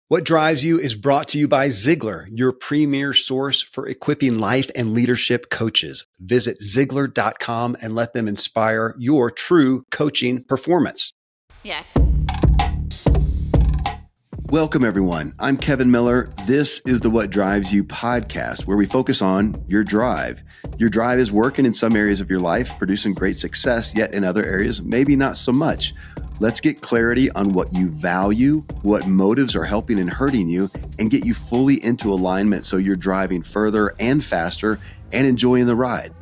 What Drives You is brought to you by Ziglar, your premier source for equipping life and leadership coaches. Visit Ziglar.com and let them inspire your true coaching performance. Yeah. Welcome, everyone. I'm Kevin Miller. This is the What Drives You podcast, where we focus on your drive. Your drive is working in some areas of your life, producing great success, yet in other areas, maybe not so much. Let's get clarity on what you value, what motives are helping and hurting you, and get you fully into alignment so you're driving further and faster and enjoying the ride.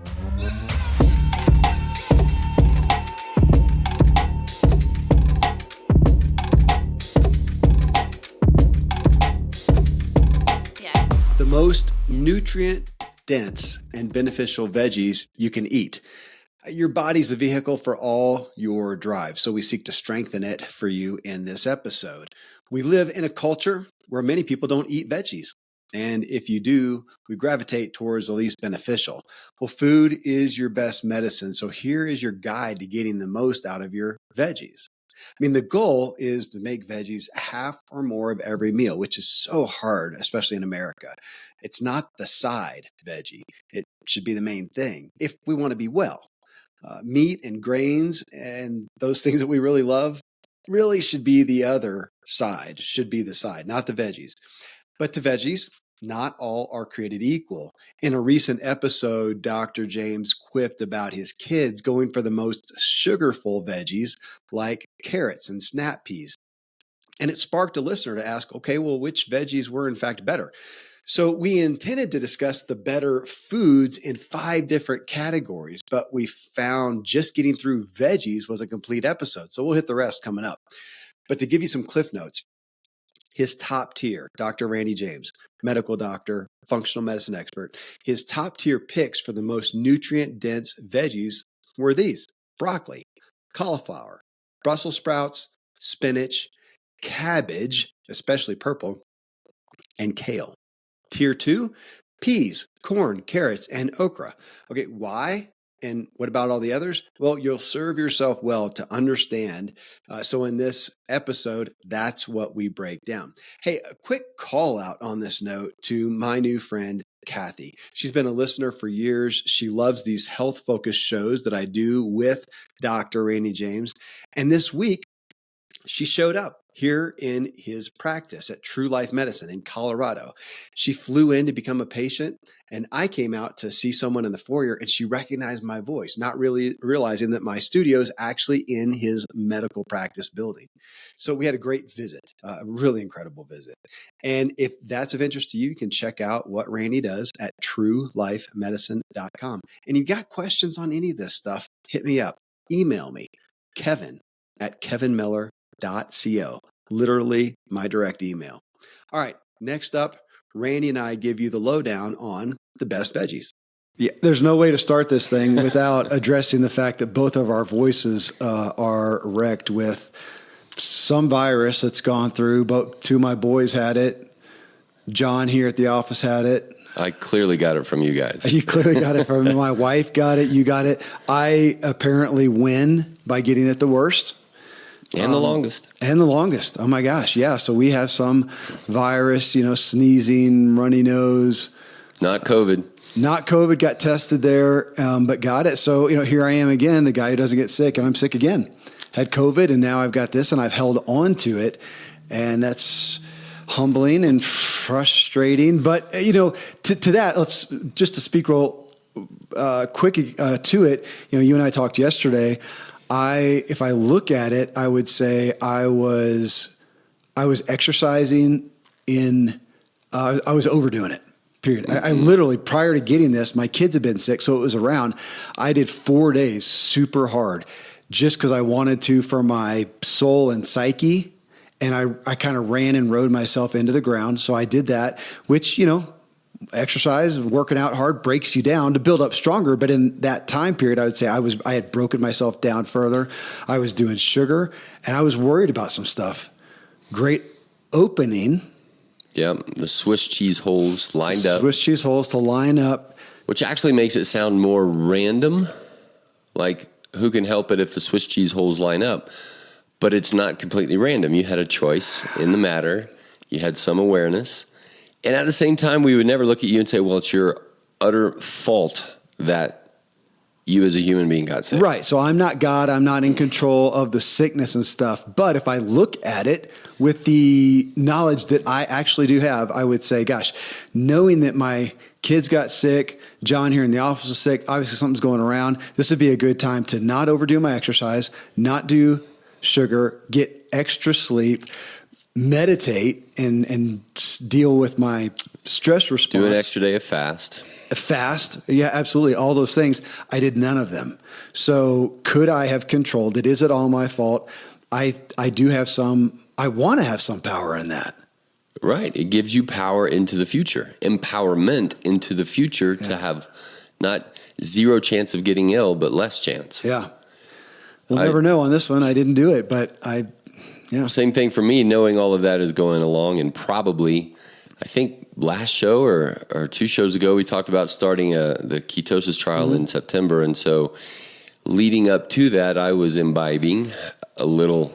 The most nutrient-dense and beneficial veggies you can eat. Your body's a vehicle for all your drive, so we seek to strengthen it for you in this episode. We live in a culture where many people don't eat veggies, and if you do, we gravitate towards the least beneficial. Well, food is your best medicine, so here is your guide to getting the most out of your veggies. The goal is to make veggies half or more of every meal, which is so hard, especially in America. It's not the side veggie. It should be the main thing if we want to be well. Meat and grains and those things that we really love really should be the other side, should be the side, not the veggies. But to veggies, not all are created equal. In a recent episode, Dr. James quipped about his kids going for the most sugarful veggies like carrots and snap peas. And it sparked a listener to ask, okay, well, which veggies were in fact better? So we intended to discuss the better foods in 5 different categories, but we found just getting through veggies was a complete episode. So we'll hit the rest coming up. But to give you some cliff notes, his top tier, Dr. Randy James, medical doctor, functional medicine expert, his top tier picks for the most nutrient dense veggies were these: broccoli, cauliflower, Brussels sprouts, spinach, cabbage, especially purple, and kale. Tier 2, peas, corn, carrots, and okra. Okay, why? And what about all the others? Well, you'll serve yourself well to understand. So in this episode, that's what we break down. Hey, a quick call out on this note to my new friend, Kathy. She's been a listener for years. She loves these health-focused shows that I do with Dr. Randy James. And this week, she showed up here in his practice at True Life Medicine in Colorado. She flew in to become a patient, and I came out to see someone in the foyer, and she recognized my voice, not really realizing that my studio is actually in his medical practice building. So we had a great visit, a really incredible visit. And if that's of interest to you, you can check out what Randy does at truelifemedicine.com. And you got questions on any of this stuff, hit me up. Email me, Kevin@kevinmiller.co. Literally my direct email. All right, next up, Randy and I give you the lowdown on the best veggies. Yeah, there's no way to start this thing without addressing the fact that both of our voices are wrecked with some virus that's gone through. Both 2 of my boys had it. John here at the office had it. I clearly got it from you guys. You clearly got it from me. My wife got it. You got it. I apparently win by getting it the worst. And the longest. And the longest. Oh my gosh. Yeah. So we have some virus, sneezing, runny nose. Not COVID. Not COVID, got tested there, but got it. So, here I am again, the guy who doesn't get sick, and I'm sick again. Had COVID, and now I've got this, and I've held on to it. And that's humbling and frustrating. But, to that, let's just to speak real quick to it. You and I talked yesterday. If I look at it, I would say I was exercising I was overdoing it, period. I literally, prior to getting this, my kids had been sick, so it was around. I did 4 days super hard just because I wanted to for my soul and psyche. And I kind of ran and rode myself into the ground. So I did that, which, exercise, working out hard breaks you down to build up stronger. But in that time period, I would say I had broken myself down further. I was doing sugar and I was worried about some stuff. Great opening. Yeah. The Swiss cheese holes lined up. Swiss cheese holes to line up. Which actually makes it sound more random. Like, who can help it if the Swiss cheese holes line up? But it's not completely random. You had a choice in the matter. You had some awareness. And at the same time, we would never look at you and say, well, it's your utter fault that you as a human being got sick. Right. So I'm not God. I'm not in control of the sickness and stuff. But if I look at it with the knowledge that I actually do have, I would say, gosh, knowing that my kids got sick, John here in the office is sick, obviously something's going around. This would be a good time to not overdo my exercise, not do sugar, get extra sleep, meditate, and deal with my stress response. Do an extra day of fast. Fast. Yeah, absolutely. All those things. I did none of them. So could I have controlled it? Is it all my fault? I do have some, I want to have some power in that. Right. It gives you power into the future, empowerment into the future to have not zero chance of getting ill, but less chance. Yeah. We'll never know on this one. I didn't do it, but yeah. Same thing for me, knowing all of that is going along, and probably, I think last show or 2 shows ago, we talked about starting the ketosis trial in September. And so leading up to that, I was imbibing a little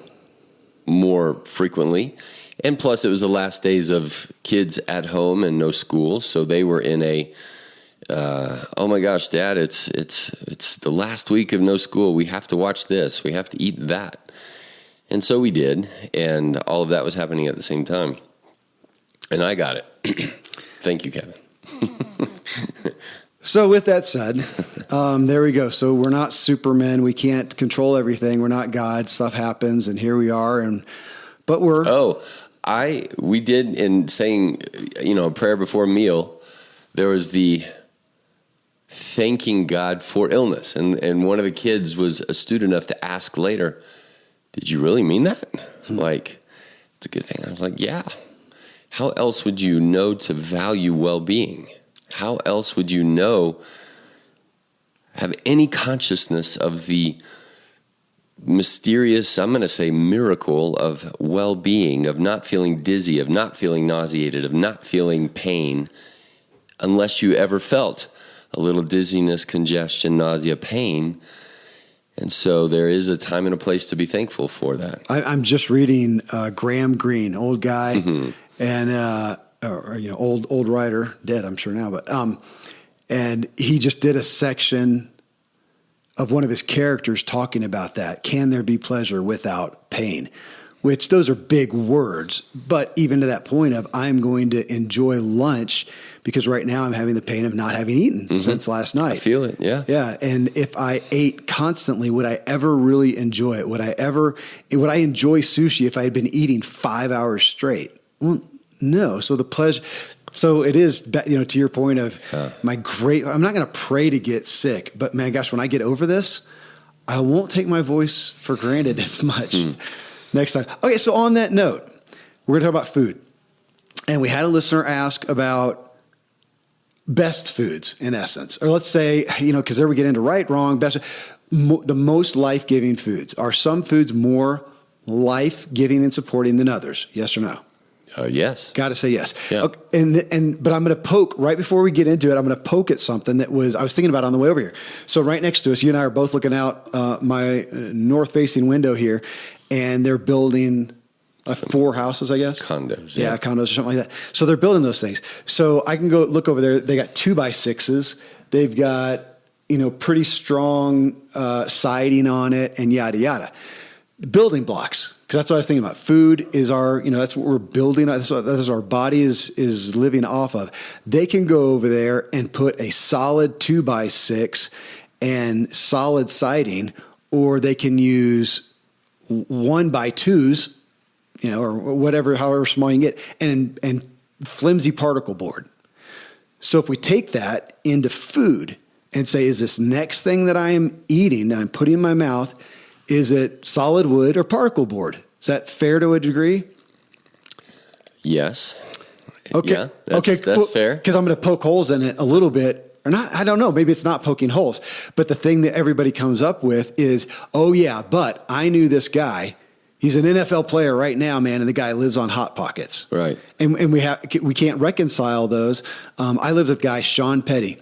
more frequently. And plus, it was the last days of kids at home and no school. So they were in a, oh my gosh, Dad, it's the last week of no school. We have to watch this. We have to eat that. And so we did. And all of that was happening at the same time. And I got it. Thank you, Kevin. So with that said, there we go. So we're not supermen. We can't control everything. We're not God. Stuff happens, and here we are. But we're... we did, in saying, a prayer before a meal, there was the thanking God for illness. And one of the kids was astute enough to ask later, did you really mean that? Like, it's a good thing. I was like, yeah. How else would you know to value well-being? How else would you have any consciousness of the mysterious, I'm going to say miracle of well-being, of not feeling dizzy, of not feeling nauseated, of not feeling pain, unless you ever felt a little dizziness, congestion, nausea, pain. And so there is a time and a place to be thankful for that. I'm just reading Graham Greene, old guy, and old writer, dead I'm sure now, but and he just did a section of one of his characters talking about that. Can there be pleasure without pain? Which those are big words, but even to that point of I'm going to enjoy lunch because right now I'm having the pain of not having eaten since last night. I feel it, yeah. Yeah, and if I ate constantly, would I ever really enjoy it? Would I enjoy sushi if I had been eating 5 hours straight? Well, no. So the pleasure... So it is, to your point of I'm not going to pray to get sick, but man, gosh, when I get over this, I won't take my voice for granted as much next time. Okay. So on that note, we're going to talk about food, and we had a listener ask about best foods in essence, or let's say, cause there we get into right, wrong, best, the most life-giving foods. Are some foods more life-giving and supporting than others? Yes or no? Yes. Got to say yes. Yeah. Okay, but I'm going to poke right before we get into it. I'm going to poke at something I was thinking about on the way over here. So right next to us, you and I are both looking out my north-facing window here, and they're building 4 houses, I guess. Condos. Yeah, condos or something like that. So they're building those things. So I can go look over there. They got 2x6s. They've got pretty strong siding on it, and yada yada. Building blocks, because that's what I was thinking about. Food is our, that's what we're building. That's our body is living off of. They can go over there and put a solid 2x6 and solid siding, or they can use 1x2s, or whatever, however small you can get, and flimsy particle board. So if we take that into food and say, is this next thing that I am eating, that I'm putting in my mouth, is it solid wood or particle board? Is that fair to a degree? Yes. Okay. Yeah, that's fair. Because I'm going to poke holes in it a little bit, or not. I don't know. Maybe it's not poking holes. But the thing that everybody comes up with is, oh yeah, but I knew this guy. He's an NFL player right now, man, and the guy lives on Hot Pockets. Right. And we can't reconcile those. I lived with a guy, Sean Petty.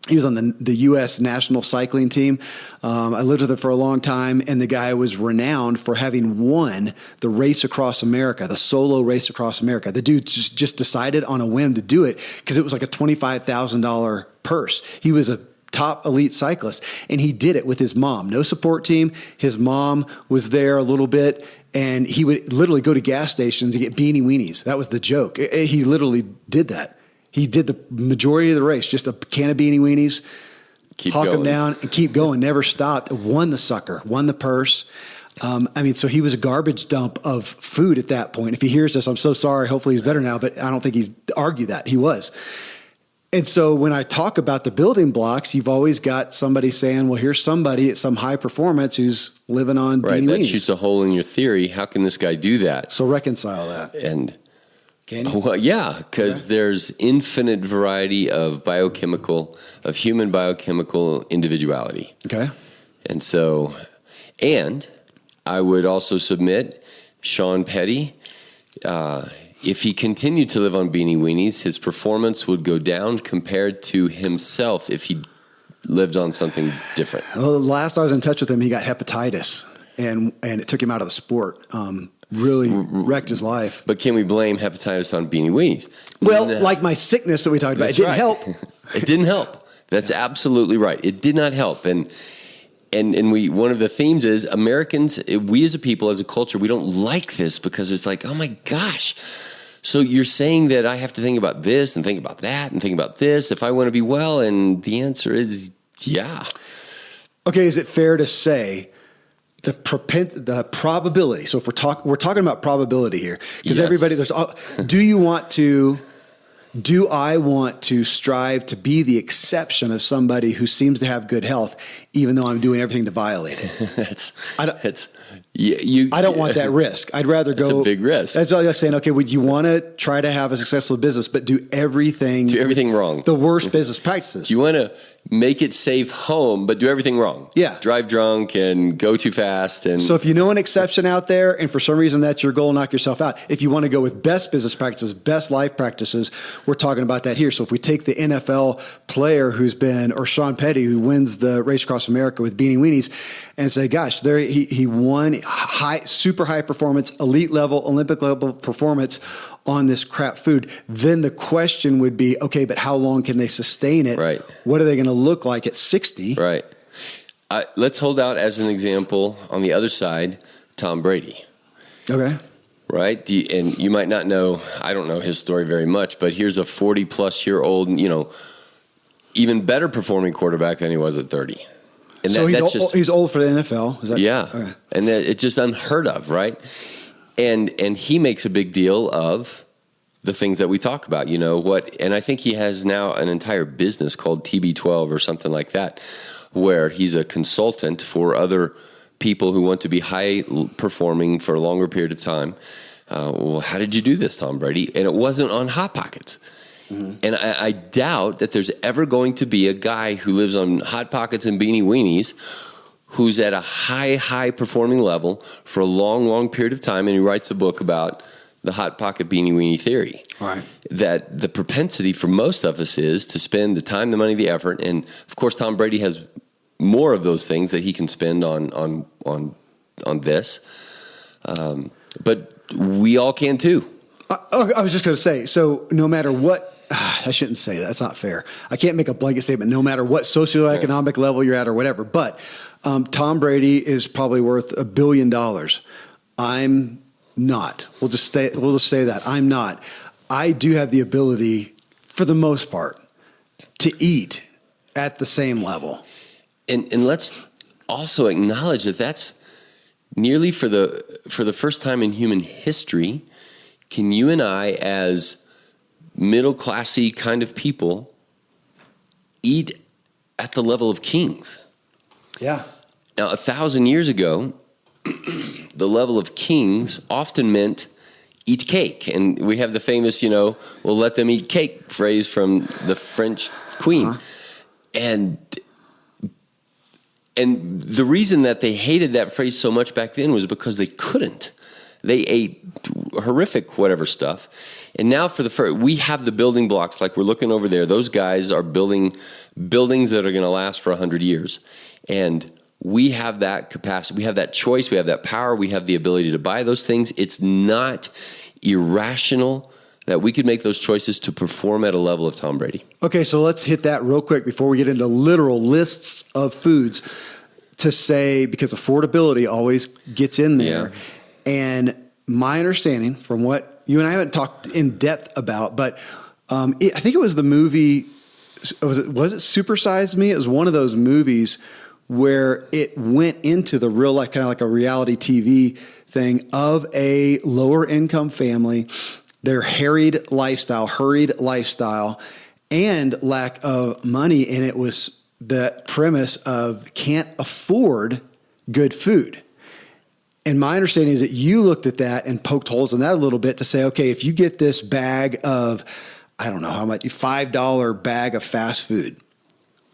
He was on the U.S. national cycling team. I lived with him for a long time, and the guy was renowned for having won the race across America, the solo race across America. The dude just decided on a whim to do it because it was like a $25,000 purse. He was a top elite cyclist, and he did it with his mom. No support team. His mom was there a little bit, and he would literally go to gas stations and get beanie weenies. That was the joke. He literally did that. He did the majority of the race, just a can of beanie weenies, hawk them down, and keep going, never stopped. Won the sucker, won the purse. So he was a garbage dump of food at that point. If he hears this, I'm so sorry. Hopefully he's better now, but I don't think he's argued that. He was. And so when I talk about the building blocks, you've always got somebody saying, well, here's somebody at some high performance who's living on beanie weenies. Right, that shoots a hole in your theory. How can this guy do that? So reconcile that. And can you? Well, yeah, because there's infinite variety of human biochemical individuality. Okay. And so, and I would also submit Sean Petty, if he continued to live on beanie weenies, his performance would go down compared to himself if he lived on something different. Well, last I was in touch with him, he got hepatitis, and it took him out of the sport. Really wrecked his life. But can we blame hepatitis on beanie weenies? Well, like my sickness that we talked about, it didn't help. It didn't help. That's absolutely right. It did not help. And one of the themes is Americans, we as a people, as a culture, we don't like this because it's like, oh my gosh. So you're saying that I have to think about this and think about that and think about this if I want to be well? And the answer is yeah. Okay, is it fair to say the probability? So if we're talking about probability here, because everybody do I want to strive to be the exception of somebody who seems to have good health, even though I'm doing everything to violate it? I don't want that risk. I'd rather go. It's a big risk. That's all I'm saying. Okay, would you want to try to have a successful business, but do everything wrong? The worst business practices. Do you want to make it safe home, but do everything wrong? Yeah. Drive drunk and go too fast. And so if you know an exception out there, and for some reason that's your goal, knock yourself out. If you want to go with best business practices, best life practices, we're talking about that here. So if we take the NFL player or Sean Petty, who wins the race across America with beanie weenies, and say, gosh, he won super high performance, elite level, Olympic level performance on this crap food, then the question would be, okay, but how long can they sustain it? Right. What are they going to look like at 60? Right. Let's hold out as an example on the other side, Tom Brady. Okay. Right? And you might not know, I don't know his story very much, but here's a 40-plus-year-old, even better performing quarterback than he was at 30. And so he's old for the NFL? Is that, yeah. Okay. And it's just unheard of, right? And he makes a big deal of the things that we talk about, and I think he has now an entire business called TB12 or something like that, where he's a consultant for other people who want to be high performing for a longer period of time. Well, how did you do this, Tom Brady? And it wasn't on Hot Pockets. Mm-hmm. And I doubt that there's ever going to be a guy who lives on Hot Pockets and beanie weenies who's at a high performing level for a long period of time, and he writes a book about the Hot Pocket beanie weenie theory. Right. That the propensity for most of us is to spend the time, the money, the effort, and of course Tom Brady has more of those things that he can spend on this, but we all can too. I was just going to say, so no matter what, I shouldn't say that. That's not fair. I can't make a blanket statement no matter what socioeconomic level you're at or whatever. But Tom Brady is probably worth $1 billion. I'm not. We'll just say that. I'm not. I do have the ability, for the most part, to eat at the same level. And let's also acknowledge that that's nearly for the first time in human history. Can you and I, as middle-classy kind of people, eat at the level of kings? Yeah. Now, 1,000 years ago, the level of kings often meant eat cake. And we have the famous, we'll let them eat cake phrase from the French queen. Uh-huh. And the reason that they hated that phrase so much back then was because they couldn't. They ate horrific whatever stuff. And now we have the building blocks like we're looking over there. Those guys are building buildings that are going to last for 100 years. And we have that capacity. We have that choice. We have that power. We have the ability to buy those things. It's not irrational that we could make those choices to perform at a level of Tom Brady. Okay, so let's hit that real quick before we get into literal lists of foods to say, because affordability always gets in there. Yeah. And my understanding from what you and I haven't talked in depth about, but I think it was the movie, was it Super Size Me? It was one of those movies where it went into the real life, kind of like a reality TV thing of a lower income family, their hurried lifestyle, and lack of money. And it was the premise of can't afford good food. And my understanding is that you looked at that and poked holes in that a little bit to say, okay, if you get this bag of, I don't know how much, $5 bag of fast food,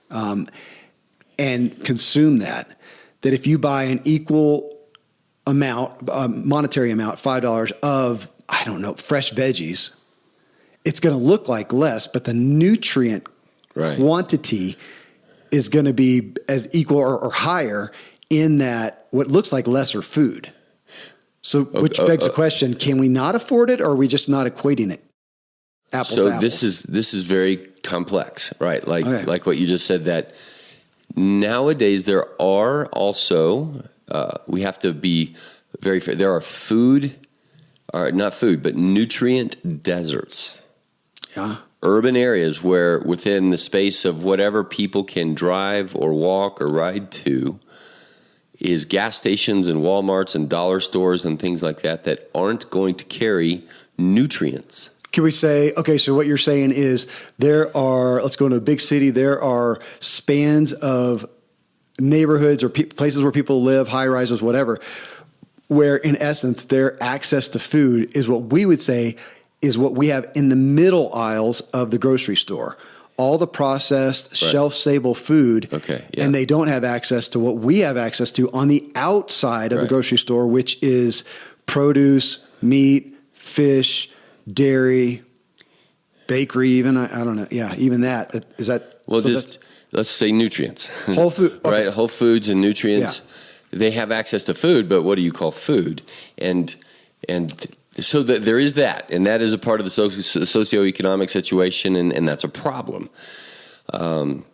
and consume that if you buy an equal amount, monetary amount, $5 of, I don't know, fresh veggies, it's going to look like less, but the nutrient quantity is going to be as equal or higher in that what looks like lesser food. So, which begs the question: can we not afford it, or are we just not equating it? Apples to apples. This is very complex, right? Like what you just said. That nowadays there are also we have to be very fair. There are but nutrient deserts. Yeah. Urban areas where within the space of whatever people can drive or walk or ride to is gas stations and Walmarts and dollar stores and things like that aren't going to carry nutrients. Can we say, okay, so what you're saying is there are, let's go into a big city, there are spans of neighborhoods or places where people live, high rises, whatever, where in essence their access to food is what we would say is what we have in the middle aisles of the grocery store. All the processed, shelf-stable food, and they don't have access to what we have access to on the outside of the grocery store, which is produce, meat, fish, dairy, bakery, even. I don't know. Yeah, even that. Is that... Well, so let's say nutrients. Whole food. Okay. Right? Whole foods and nutrients. Yeah. They have access to food, but what do you call food? And so there is that, and that is a part of the socioeconomic situation, and that's a problem. And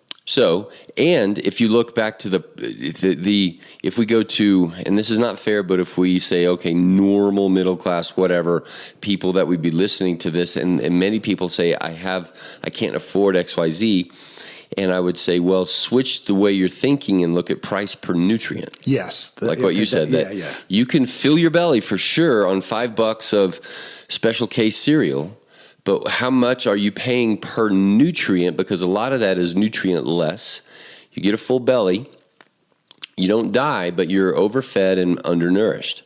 if you look back to if we go to, and this is not fair, but if we say, okay, normal middle class, whatever, people that would be listening to this, and many people say, I can't afford XYZ. And I would say, well, switch the way you're thinking and look at price per nutrient. Yes. What you said, you can fill your belly for sure on $5 of special case cereal, but how much are you paying per nutrient? Because a lot of that is nutrient less. You get a full belly, you don't die, but you're overfed and undernourished.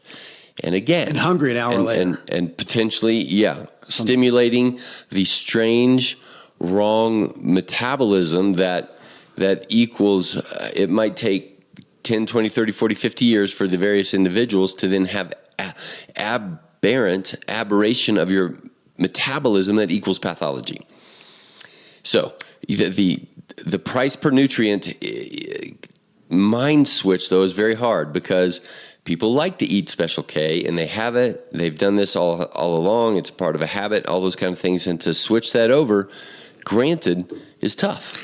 And again. And hungry an hour later. And potentially, stimulating the strange wrong metabolism that equals, it might take 10, 20, 30, 40, 50 years for the various individuals to then have aberration of your metabolism that equals pathology. So the price per nutrient mind switch, though, is very hard because people like to eat Special K, and they have it. They've done this all along. It's a part of a habit, all those kind of things. And to switch that over, granted, is tough.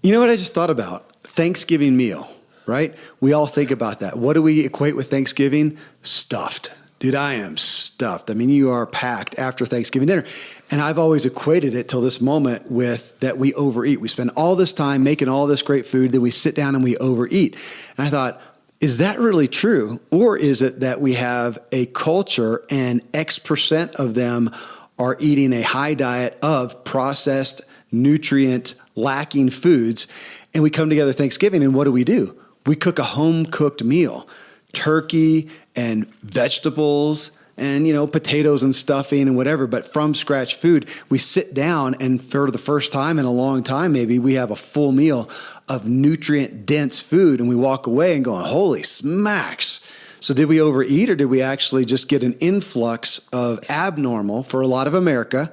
You know what I just thought about? Thanksgiving meal, right? We all think about that. What do we equate with Thanksgiving? Stuffed. Dude, I am stuffed. I mean, you are packed after Thanksgiving dinner. And I've always equated it till this moment with that we overeat. We spend all this time making all this great food, then we sit down and we overeat. And I thought, is that really true? Or is it that we have a culture and X% of them are eating a high diet of processed, nutrient lacking foods, and we come together Thanksgiving, and what do? We cook a home-cooked meal, turkey and vegetables and, potatoes and stuffing and whatever, but from scratch food. We sit down, and for the first time in a long time, maybe we have a full meal of nutrient-dense food, and we walk away and going, holy smacks. So did we overeat, or did we actually just get an influx of abnormal, for a lot of America,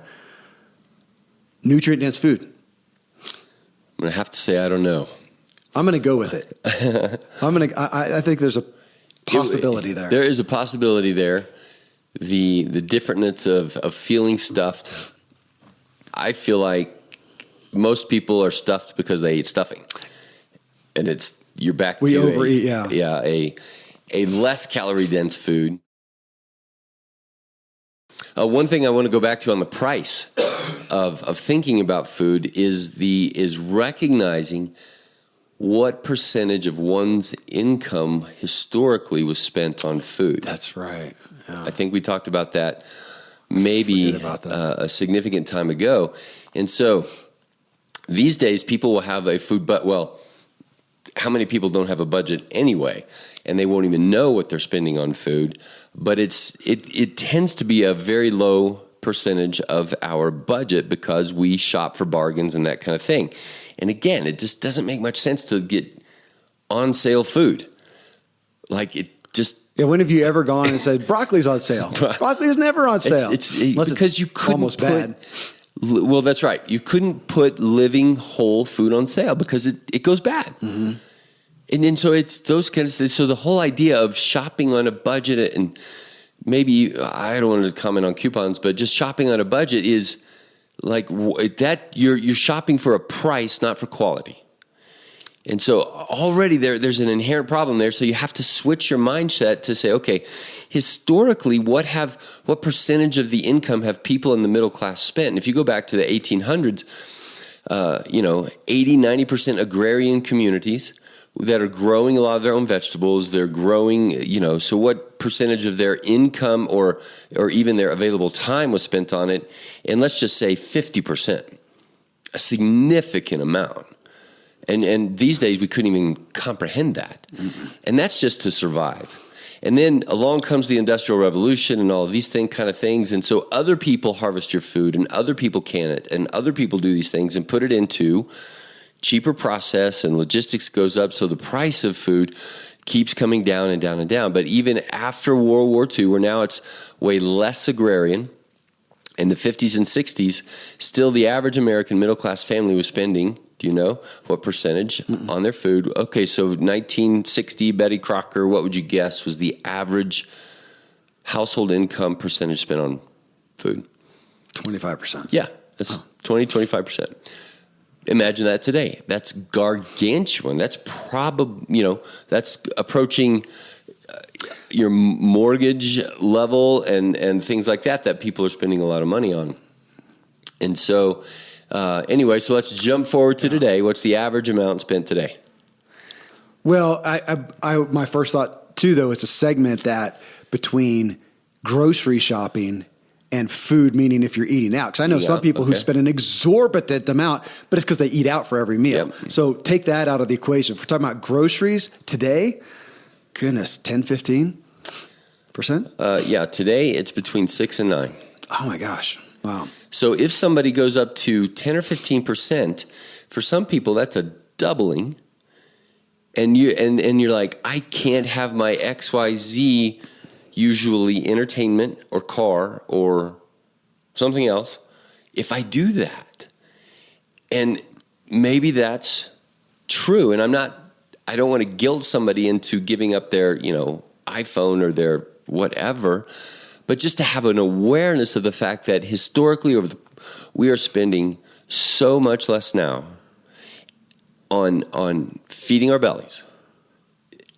nutrient-dense food? I'm going to have to say I don't know. I'm going to go with it. I think there's a possibility there. There is a possibility there. The differentness of feeling stuffed. I feel like most people are stuffed because they eat stuffing, and you're back to overeat. A less calorie dense food. One thing I want to go back to on the price of thinking about food is recognizing what percentage of one's income historically was spent on food. That's right. Yeah. I think we talked about that maybe a significant time ago. And so these days people will have a food, how many people don't have a budget anyway, and they won't even know what they're spending on food? But it tends to be a very low percentage of our budget because we shop for bargains and that kind of thing. And again, it just doesn't make much sense to get on sale food. Like it just... Yeah, when have you ever gone and said, broccoli's on sale? Broccoli is never on sale. It's because you couldn't almost bad. Well, that's right. You couldn't put living whole food on sale because it goes bad. Mm-hmm. And then so it's those kinds of things. So the whole idea of shopping on a budget, and maybe I don't want to comment on coupons, but just shopping on a budget is like that. You're shopping for a price, not for quality. And so already there's an inherent problem there. So you have to switch your mindset to say, okay, historically, what percentage of the income have people in the middle class spent? And if you go back to the 1800s, 80, 90% agrarian communities that are growing a lot of their own vegetables. They're growing, so what percentage of their income or even their available time was spent on it? And let's just say 50%, a significant amount. And these days we couldn't even comprehend that. Mm-hmm. And that's just to survive. And then along comes the Industrial Revolution and all of these kind of things. And so other people harvest your food, and other people can it, and other people do these things and put it into cheaper process, and logistics goes up. So the price of food keeps coming down and down and down. But even after World War II, where now it's way less agrarian, in the 50s and 60s, still the average American middle-class family was spending, do you know what percentage on their food? Okay, so 1960, Betty Crocker, what would you guess was the average household income percentage spent on food? 25%. Yeah, that's 25%. Imagine that today. That's gargantuan. That's probably, that's approaching your mortgage level and things like that people are spending a lot of money on. And so, anyway, so let's jump forward to today. What's the average amount spent today? Well, I my first thought too, though, is to segment that between grocery shopping and food, meaning if you're eating out. Because I know some people who spend an exorbitant amount, but it's because they eat out for every meal. Yep. So take that out of the equation. If we're talking about groceries today, goodness, 10, 15%? Yeah, today it's between 6 and 9. Oh my gosh. Wow. So if somebody goes up to 10 or 15%, for some people that's a doubling. And you're like, I can't have my XYZ, usually entertainment or car or something else, if I do that. And maybe that's true. And I don't want to guilt somebody into giving up their, iPhone or their whatever, but just to have an awareness of the fact that historically we are spending so much less now on feeding our bellies.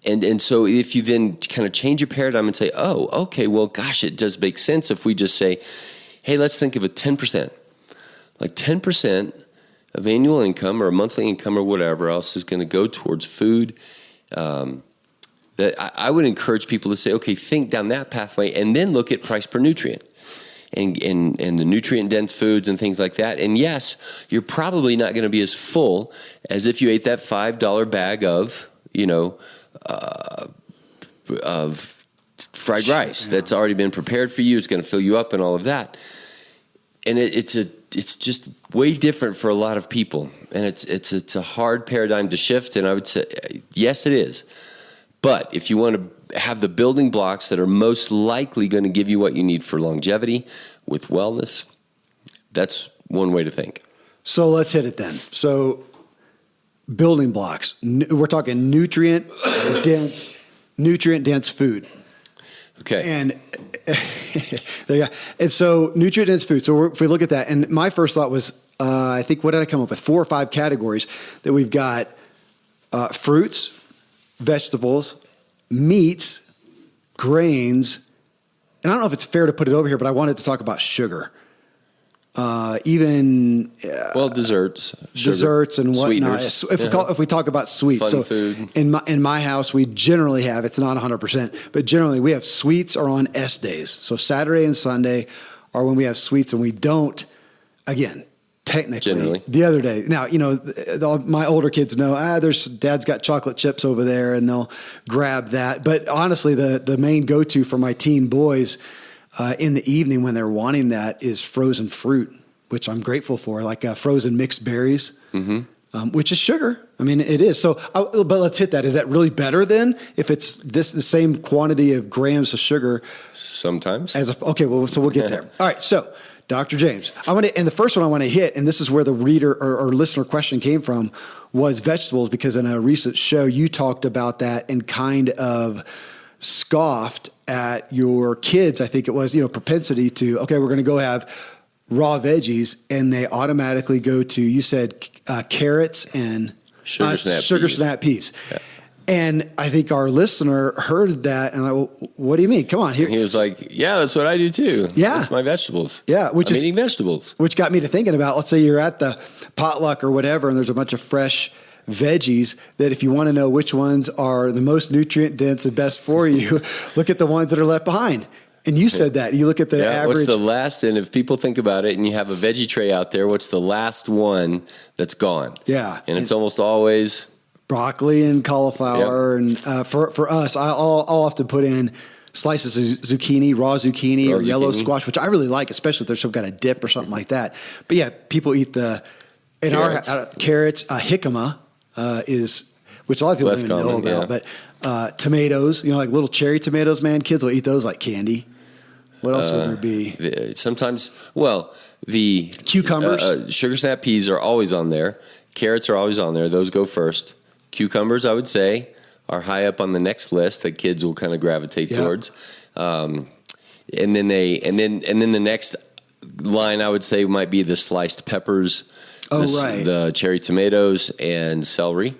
And so if you then kind of change your paradigm and say, oh, okay, well, gosh, it does make sense if we just say, hey, let's think of a 10%. Like 10% of annual income or monthly income or whatever else is going to go towards food. That I would encourage people to say, okay, think down that pathway and then look at price per nutrient and the nutrient-dense foods and things like that. And yes, you're probably not going to be as full as if you ate that $5 bag of fried rice that's already been prepared for you. It's going to fill you up and all of that. And it's just way different for a lot of people. And it's a hard paradigm to shift. And I would say, yes, it is. But if you want to have the building blocks that are most likely going to give you what you need for longevity with wellness. That's one way to think. So let's hit it then. So building blocks. We're talking nutrient dense food. Okay. And there you go. And so nutrient dense food. So if we look at that, and my first thought was, I think, what did I come up with? 4 or 5 categories that we've got: fruits, vegetables, meats, grains. And I don't know if it's fair to put it over here, but I wanted to talk about sugar. Desserts and whatnot. If we talk about sweets, fun food. In my house, we generally have, it's not 100%, but generally we have sweets are on S days. So Saturday and Sunday are when we have sweets, and we don't. Again, technically, generally. The other day. Now, my older kids know, Dad's got chocolate chips over there, and they'll grab that. But honestly, the main go-to for my teen boys in the evening when they're wanting that is frozen fruit, which I'm grateful for, like frozen mixed berries, which is sugar. I mean, it is. So, but let's hit that. Is that really better then if it's the same quantity of grams of sugar? Sometimes. So we'll get there. All right. So, Dr. James, and the first one I want to hit, and this is where the reader or listener question came from, was vegetables, because in a recent show you talked about that and kind of scoffed at your kids, I think it was, propensity to, okay, we're going to go have raw veggies, and they automatically go to, you said, carrots and sugar snap peas. Yeah. And I think our listener heard that and like, well, what do you mean? Come on here. He was like, yeah, that's what I do too. Yeah. That's my vegetables. Yeah. I'm eating vegetables. Which got me to thinking about, let's say you're at the potluck or whatever, and there's a bunch of fresh veggies, that if you want to know which ones are the most nutrient dense and best for you, look at the ones that are left behind. And you said that. You look at the average. What's the last, and if people think about it and you have a veggie tray out there, what's the last one that's gone? Yeah. And it's almost always broccoli and cauliflower. Yep. And for us, I'll often put in slices of zucchini, raw zucchini or yellow squash, which I really like, especially if there's some kind of dip or something like that. But yeah, people eat carrots. Jicama is, which a lot of people don't even know about, but tomatoes, like little cherry tomatoes, man, kids will eat those like candy. What else would there be? Sometimes, the cucumbers, sugar snap peas are always on there. Carrots are always on there. Those go first. Cucumbers, I would say, are high up on the next list that kids will kind of gravitate towards. And then the next line I would say might be the sliced peppers, the cherry tomatoes, and celery.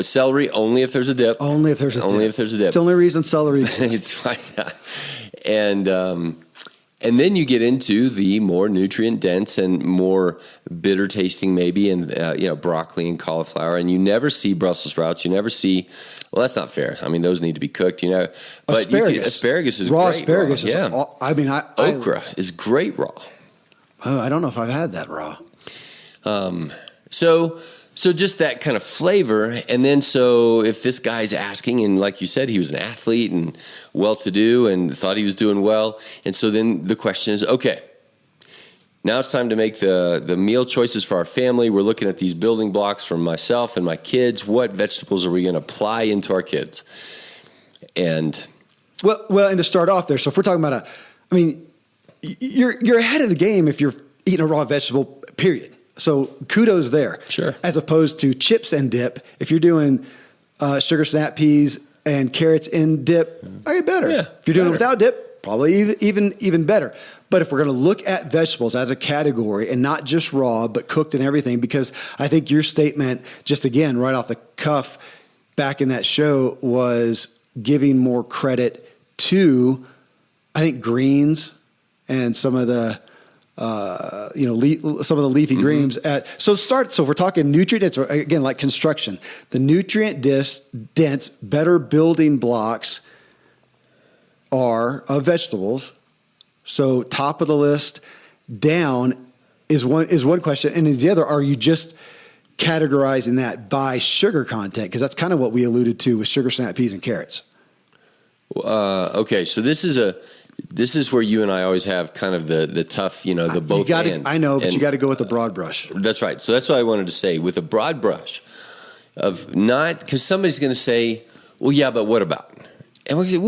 Celery only if there's a dip. Only if there's a dip. It's the only reason celery exists. It's fine. And then you get into the more nutrient dense and more bitter tasting maybe, and broccoli and cauliflower. And you never see Brussels sprouts. You never see. Well, that's not fair. I mean, those need to be cooked. But asparagus is raw. Great Asparagus raw. is. Yeah. Okra is great raw. Oh, I don't know if I've had that raw. So just that kind of flavor. And then so if this guy's asking, and like you said, he was an athlete and well-to-do and thought he was doing well. And so then the question is, okay, now it's time to make the meal choices for our family. We're looking at these building blocks for myself and my kids. What vegetables are we going to apply into our kids? And and to start off there, so if we're talking about you're ahead of the game if you're eating a raw vegetable, period. So kudos there. Sure. As opposed to chips and dip. If you're doing sugar snap peas and carrots in dip, better. Yeah, if you're doing it without dip, probably even better. But if we're going to look at vegetables as a category and not just raw, but cooked and everything, because I think your statement, just again, right off the cuff back in that show, was giving more credit to, I think, greens and some of the some of the leafy greens. So if we're talking nutrient dense, again, like construction, the nutrient dense, better building blocks are of vegetables. So top of the list down is one question, and the other, are you just categorizing that by sugar content? Because that's kind of what we alluded to with sugar snap peas and carrots. Okay, so this is where you and I always have kind of the tough, the both and. I know, but you got to go with the broad brush. That's right. So that's what I wanted to say, with a broad brush of not, because somebody's going to say, well, yeah, but what about? And we say,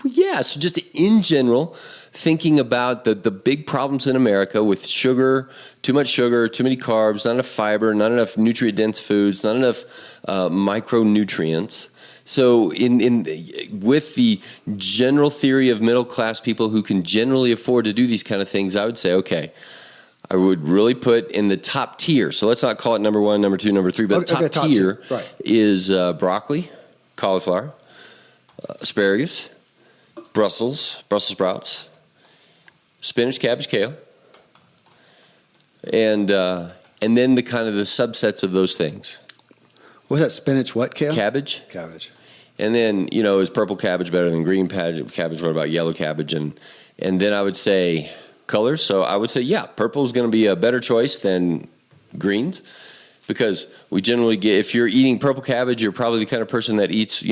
yeah. So just in general, thinking about the big problems in America with sugar, too much sugar, too many carbs, not enough fiber, not enough nutrient-dense foods, not enough micronutrients. So with the general theory of middle-class people who can generally afford to do these kind of things, I would say, okay, I would really put in the top tier. So let's not call it number 1, number 2, number 3, but top tier right. is broccoli, cauliflower, asparagus, Brussels sprouts, spinach, cabbage, kale, and then the kind of the subsets of those things. What's that? Spinach, what, kale? Cabbage. And then, is purple cabbage better than green cabbage? What about yellow cabbage? And then I would say colors. So I would say, yeah, purple is going to be a better choice than greens, because we generally get, if you're eating purple cabbage, you're probably the kind of person that eats,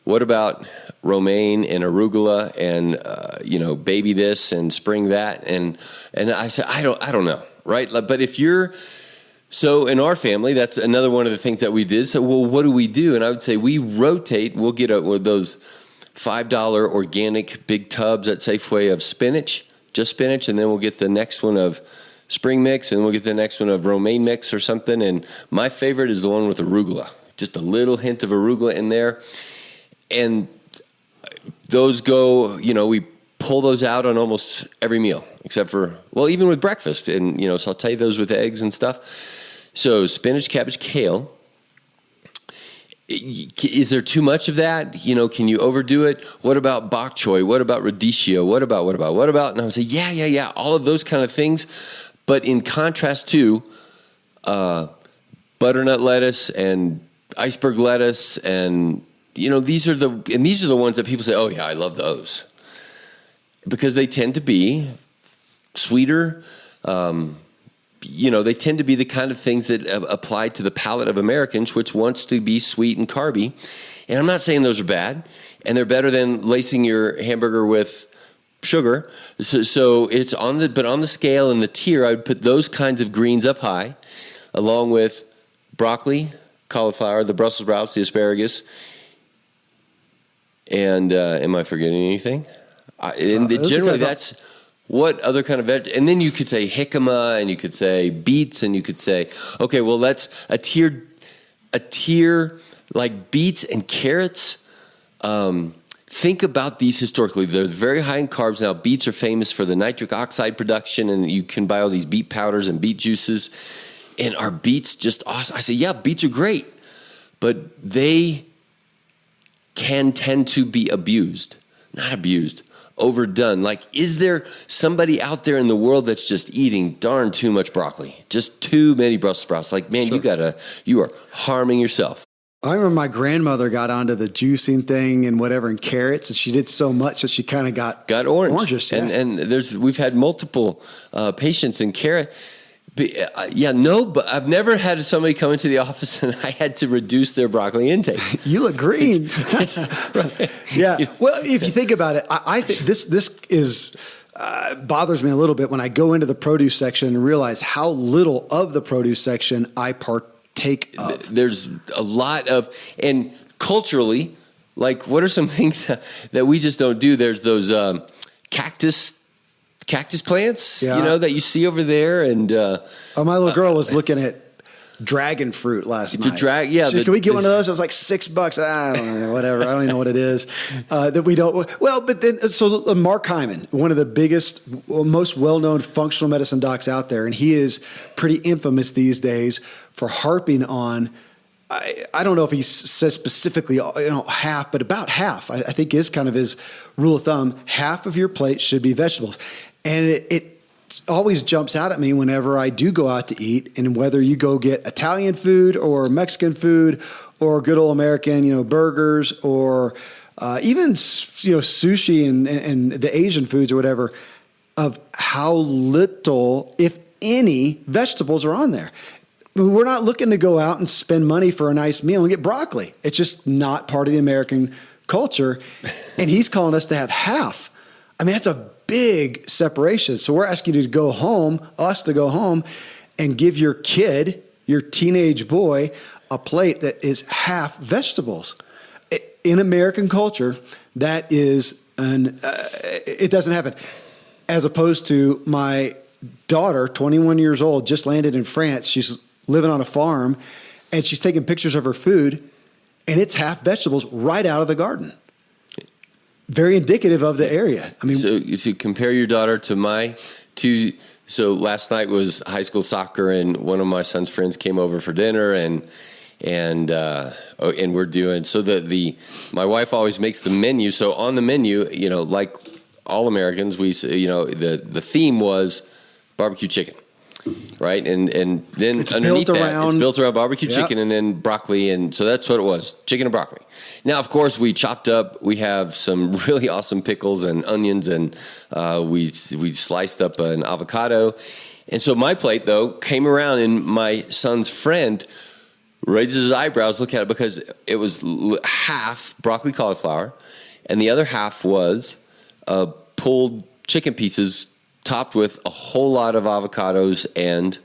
what about romaine and arugula and, baby this and spring that? And I said, I don't know. Right. But if you're, so in our family, that's another one of the things that we did. So, well, what do we do? And I would say we rotate. We'll get those $5 organic big tubs at Safeway of spinach, just spinach. And then we'll get the next one of spring mix, and we'll get the next one of romaine mix or something. And my favorite is the one with arugula, just a little hint of arugula in there. And those go, we pull those out on almost every meal, except for, well, even with breakfast, and, saute those with eggs and stuff. So spinach, cabbage, kale. Is there too much of that? Can you overdo it? What about bok choy? What about radicchio? What about? And I would say, yeah, all of those kind of things. But in contrast to butternut lettuce and iceberg lettuce, and these are the ones that people say, oh yeah, I love those, because they tend to be sweeter. They tend to be the kind of things that apply to the palate of Americans, which wants to be sweet and carby. And I'm not saying those are bad, and they're better than lacing your hamburger with sugar. So it's on the scale and the tier, I would put those kinds of greens up high, along with broccoli, cauliflower, the Brussels sprouts, the asparagus. And am I forgetting anything? Generally, that's what other kind of veg. And then you could say jicama, and you could say beets, and you could say, okay, well, that's a tier like beets and carrots. Think about these historically. They're very high in carbs. Now, beets are famous for the nitric oxide production, and you can buy all these beet powders and beet juices. And are beets just awesome? I say, yeah, beets are great, but they can tend to be overdone. Like, is there somebody out there in the world that's just eating darn too much broccoli, just too many Brussels sprouts? Like, man, Sure. you are harming yourself. I remember my grandmother got onto the juicing thing and whatever, and carrots, and she did so much that she kind of got oranges. Yeah. And we've had multiple patients in carrot. But I've never had somebody come into the office and I had to reduce their broccoli intake. You look green. Right. Yeah. Well, if you think about it, I think this is bothers me a little bit when I go into the produce section and realize how little of the produce section I partake of. There's a lot of, and culturally, like, what are some things that we just don't do? There's those cactus plants, that you see over there. And my little girl was looking at dragon fruit last night. Can we get one of those? It was like $6. I don't know, whatever. I don't even know what it is. That we don't. Well, but then, so Mark Hyman, one of the biggest, most well-known functional medicine docs out there, and he is pretty infamous these days for harping on, I don't know if he says specifically, half, but about half, I think is kind of his rule of thumb. Half of your plate should be vegetables. And it always jumps out at me whenever I do go out to eat, and whether you go get Italian food or Mexican food or good old American, burgers, or even, sushi and the Asian foods or whatever, of how little, if any, vegetables are on there. We're not looking to go out and spend money for a nice meal and get broccoli. It's just not part of the American culture. And he's calling us to have half. I mean, that's a big separation. So we're asking you to go home, and give your kid, your teenage boy, a plate that is half vegetables. In American culture, That is it doesn't happen. As opposed to my daughter, 21 years old, just landed in France. She's living on a farm, and she's taking pictures of her food, and it's half vegetables right out of the garden. Very indicative of the area. I mean, so compare your daughter to my two. So last night was high school soccer, and one of my son's friends came over for dinner, and we're doing so. My wife always makes the menu. So on the menu, like all Americans, the theme was barbecue chicken. Right. And then it's underneath that, it's built around barbecue chicken and then broccoli. And so that's what it was. Chicken and broccoli. Now, of course, we have some really awesome pickles and onions, and we sliced up an avocado. And so my plate, though, came around, and my son's friend raises his eyebrows, look at it, because it was half broccoli cauliflower, and the other half was pulled chicken pieces topped with a whole lot of avocados and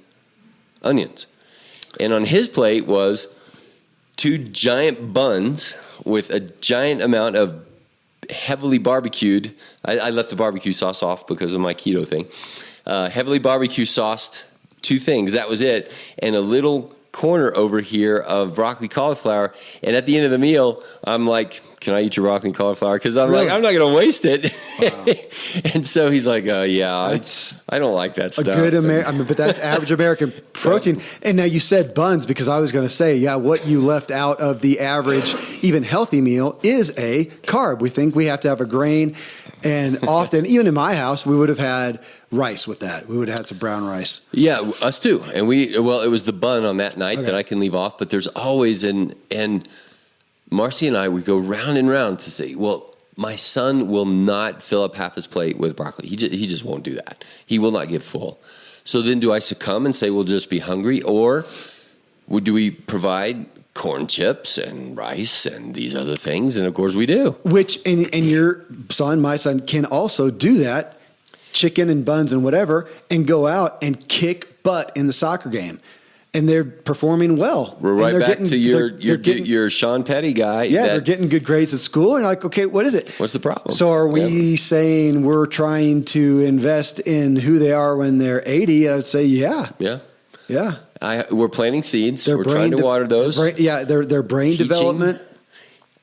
onions. And on his plate was 2 giant buns with a giant amount of heavily barbecued. I left the barbecue sauce off because of my keto thing. Heavily barbecue sauced 2 things. That was it. And a little corner over here of broccoli cauliflower. And at the end of the meal, I'm like, can I eat your broccoli cauliflower? Because I'm like, I'm not going to waste it. Wow. And so he's like, yeah, I don't like that stuff. But that's average American protein. Yeah. And now you said buns, because I was going to say, what you left out of the average, even healthy meal is a carb. We think we have to have a grain. And often, even in my house, we would have had rice with that. We would have had some brown rice. Yeah, us too. And it was the bun on that night that I can leave off. But there's always, and Marcy and I, we go round and round to say, well, my son will not fill up half his plate with broccoli. He just won't do that. He will not get full. So then do I succumb and say we'll just be hungry? Or do we provide corn chips and rice and these other things? And of course we do. Which, and your son, my son, can also do that, chicken and buns and whatever, and go out and kick butt in the soccer game. And they're performing well. We're right back to your Sean Petty guy. Yeah, they're getting good grades at school. And like, okay, what is it? What's the problem? So are we saying we're trying to invest in who they are when they're 80? I would say, yeah. We're planting seeds. We're trying to water those. Their brain development.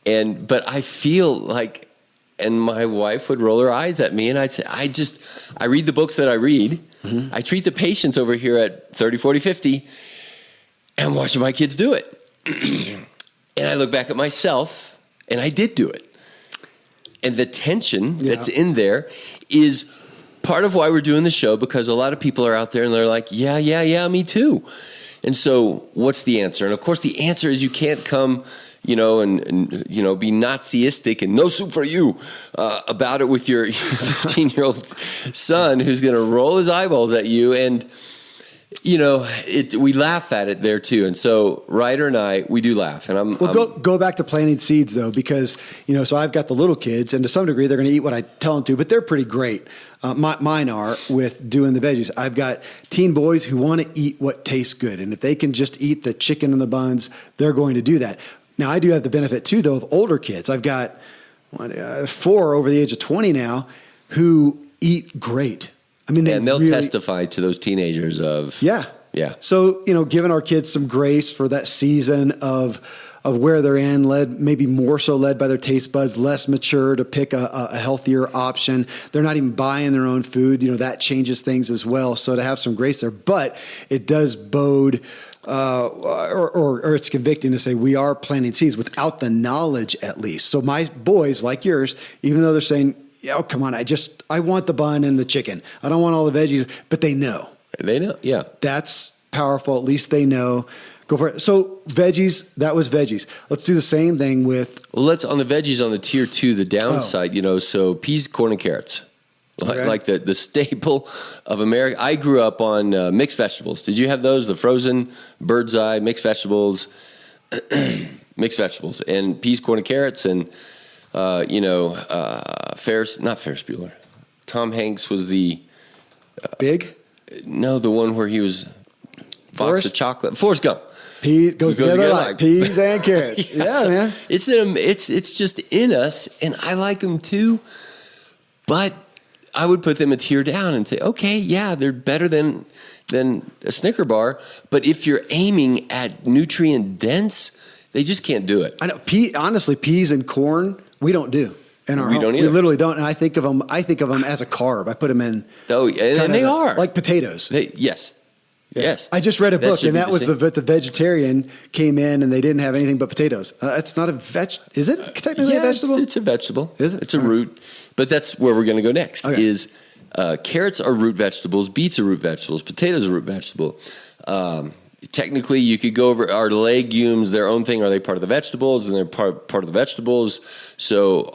But I feel like, and my wife would roll her eyes at me, and I'd say, I read the books that I read. Mm-hmm. I treat the patients over here at 30, 40, 50, and I'm watching my kids do it. And I look back at myself, and I did do it. And the tension that's in there is part of why we're doing the show, because a lot of people are out there and they're like, yeah, me too. And so what's the answer? And of course the answer is you can't come, and be Naziistic and no soup for you about it with your 15-year-old son who's going to roll his eyeballs at you. And, we laugh at it there too. And so Ryder and I, we do laugh. And go back to planting seeds though, because, so I've got the little kids, and to some degree they're going to eat what I tell them to, but they're pretty great. Mine are with doing the veggies. I've got teen boys who want to eat what tastes good. And if they can just eat the chicken and the buns, they're going to do that. Now I do have the benefit too, though, of older kids. I've got 4 over the age of 20 now who eat great. I mean, they'll testify to those teenagers of yeah. So giving our kids some grace for that season of where they're in, maybe more so led by their taste buds, less mature to pick a healthier option. They're not even buying their own food. That changes things as well. So to have some grace there, but it does bode. Or it's convicting to say we are planting seeds without the knowledge, at least. So my boys, like yours, even though they're saying, come on, I want the bun and the chicken. I don't want all the veggies, but they know. They know, yeah. That's powerful. At least they know. Go for it. So veggies, that was veggies. Let's do the same thing with... Well, let's, on the veggies on the tier 2, the downside, so peas, corn, and carrots. Okay. Like the staple of America. I grew up on mixed vegetables. Did you have those? The frozen bird's eye, mixed vegetables, and peas, corn, and carrots, and not Ferris Bueller. Tom Hanks was the Big? No, the one where he was box of chocolate. Forrest Gump. Pea goes together like peas and carrots. Yeah, so man. It's just in us, and I like them too. But I would put them a tier down and say, okay, yeah, they're better than a Snicker bar. But if you're aiming at nutrient dense, they just can't do it. I know. Honestly, peas and corn, we don't do. In our we home. don't either. We literally don't. And I think of them as a carb. I put them in. Oh, and they are like potatoes. Yes. Yeah. Yes. I just read a book, and that was the vegetarian came in, and they didn't have anything but potatoes. It's not a is it technically a vegetable? It's a vegetable. Is it? It's a root. But that's where we're going to go next. Okay. Is carrots are root vegetables, beets are root vegetables, potatoes are root vegetable. Technically, you could go over our legumes, their own thing. Are they part of the vegetables? And they're part of the vegetables. So,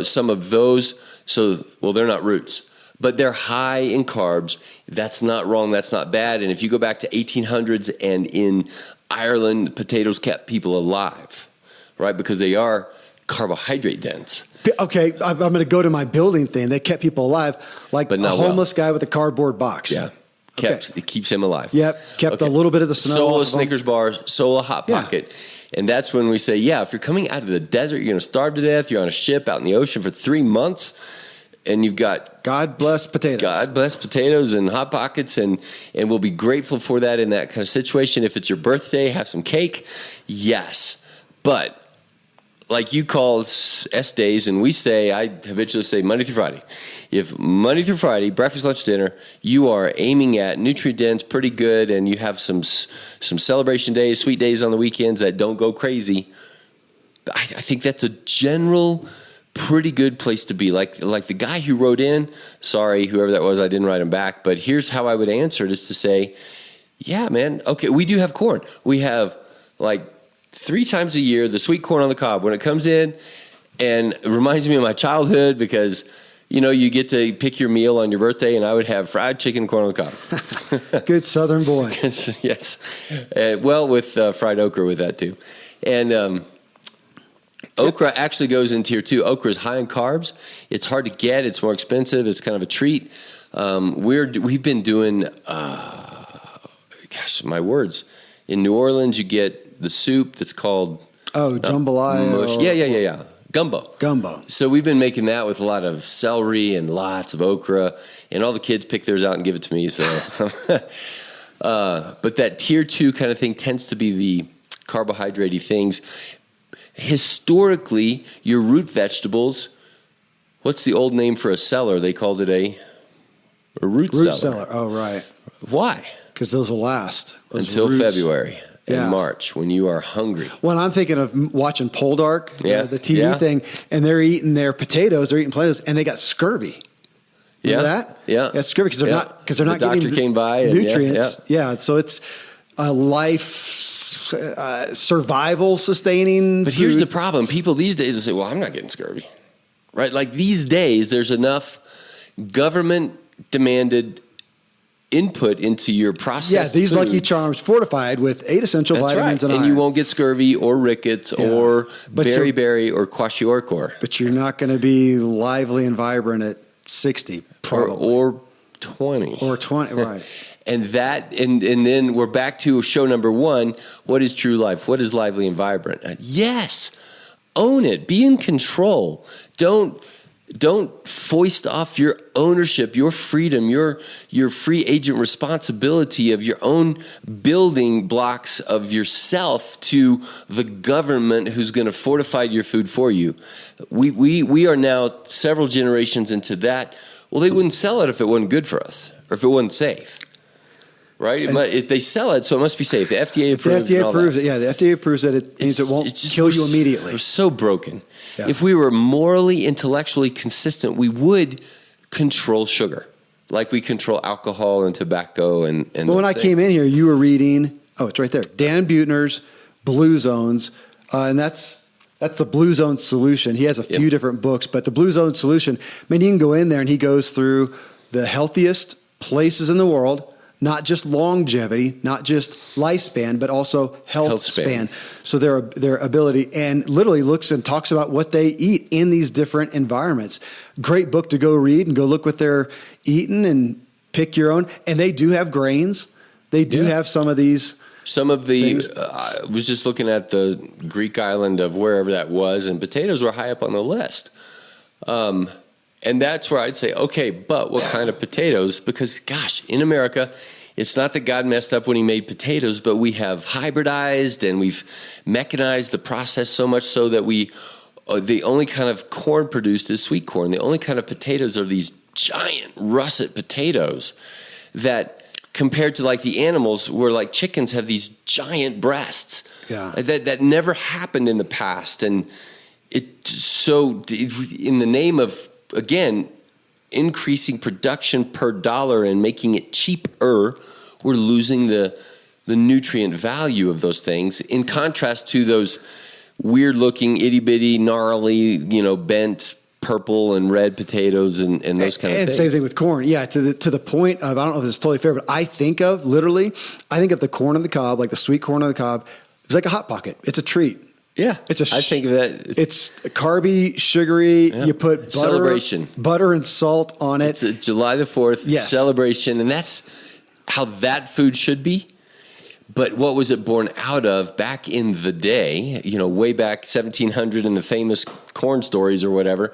some of those. So, well, they're not roots. But they're high in carbs. That's not wrong. That's not bad. And if you go back to 1800s and in Ireland, potatoes kept people alive, right? Because they are carbohydrate dense. Okay, I'm going to go to my building thing. They kept people alive, like a homeless guy with a cardboard box. Yeah, it keeps him alive. Yep, kept a little bit of the snow. Solo Snickers bar, solo Hot Pocket. Yeah. And that's when we say, if you're coming out of the desert, you're going to starve to death. You're on a ship out in the ocean for 3 months. And you've got God bless potatoes. God bless potatoes and Hot Pockets, and we'll be grateful for that in that kind of situation. If it's your birthday, have some cake. Yes. But like you call S days, and I habitually say Monday through Friday. If Monday through Friday, breakfast, lunch, dinner, you are aiming at nutrient dense, pretty good, and you have some celebration days, sweet days on the weekends that don't go crazy, I think that's a general pretty good place to be. Like the guy who wrote in, sorry, whoever that was, I didn't write him back, but here's how I would answer it is to say, yeah, man, okay, we do have corn. We have like 3 times a year, the sweet corn on the cob when it comes in, and it reminds me of my childhood because, you get to pick your meal on your birthday, and I would have fried chicken and corn on the cob. Good Southern boy. Yes. Well, with fried okra with that too. And, okra actually goes in tier 2. Okra is high in carbs. It's hard to get. It's more expensive. It's kind of a treat. We've been doing, my words. In New Orleans, you get the soup that's called jambalaya. Mush. Yeah. Gumbo. So we've been making that with a lot of celery and lots of okra, and all the kids pick theirs out and give it to me. So, but that tier 2 kind of thing tends to be the carbohydrate-y things. Historically, your root vegetables, what's the old name for a cellar? They called it a root cellar. Oh, right. Why? Because those will last. Until February and March when you are hungry. Well, I'm thinking of watching Poldark, the TV thing, and they're eating their potatoes. They're eating potatoes, and they got scurvy. Remember that? Yeah. Yeah, scurvy because they're not doctor getting came by nutrients. Yeah, so it's a life survival sustaining. But here's the problem: people these days will say, "Well, I'm not getting scurvy," right? Like these days, there's enough government demanded input into your processed these foods. Lucky Charms fortified with 8 essential vitamins and iron. And you won't get scurvy or rickets or beriberi or kwashiorkor. But you're not going to be lively and vibrant at 60, probably. Or 20. Or 20, right. And then we're back to show number 1. What is true life? What is lively and vibrant? Yes. Own it. Be in control. Don't foist off your ownership, your freedom, your free agent responsibility of your own building blocks of yourself to the government who's going to fortify your food for you. We are now several generations into that. Well, they wouldn't sell it if it wasn't good for us or if it wasn't safe. Right? If they sell it, so it must be safe. The FDA approves it. The FDA approves it. Yeah, the FDA approves that it means it won't kill you immediately. We're so broken. Yeah. If we were morally, intellectually consistent, we would control sugar, like we control alcohol and tobacco and. Well, when I came in here, you were reading. Oh, it's right there. Dan Buettner's Blue Zones, and that's the Blue Zone Solution. He has a few different books, but the Blue Zone Solution. I mean, you can go in there and he goes through the healthiest places in the world. Not just longevity, not just lifespan, but also health span. So their ability, and literally looks and talks about what they eat in these different environments. Great book to go read and go look what they're eating and pick your own. And they do have grains. They do have some of these. Some of the, I was just looking at the Greek island of wherever that was, and potatoes were high up on the list. And that's where I'd say, okay, but what kind of potatoes? Because, gosh, in America, it's not that God messed up when he made potatoes, but we have hybridized and we've mechanized the process so much so that the only kind of corn produced is sweet corn. The only kind of potatoes are these giant russet potatoes that, compared to like the animals, where like chickens have these giant breasts. Yeah. That never happened in the past. And in the name of, again, increasing production per dollar and making it cheaper, we're losing the nutrient value of those things, in contrast to those weird looking itty bitty gnarly, bent purple and red potatoes and those kind of things. And same thing with corn. Yeah, to the point of, I don't know if this is totally fair, but I think of the corn on the cob, like the sweet corn on the cob, it's like a Hot Pocket. It's a treat. Yeah, I think of that. It's carby, sugary. Yeah. You put butter and salt on it. It's a July the 4th celebration, and that's how that food should be. But what was it born out of back in the day, way back 1700 in the famous corn stories or whatever?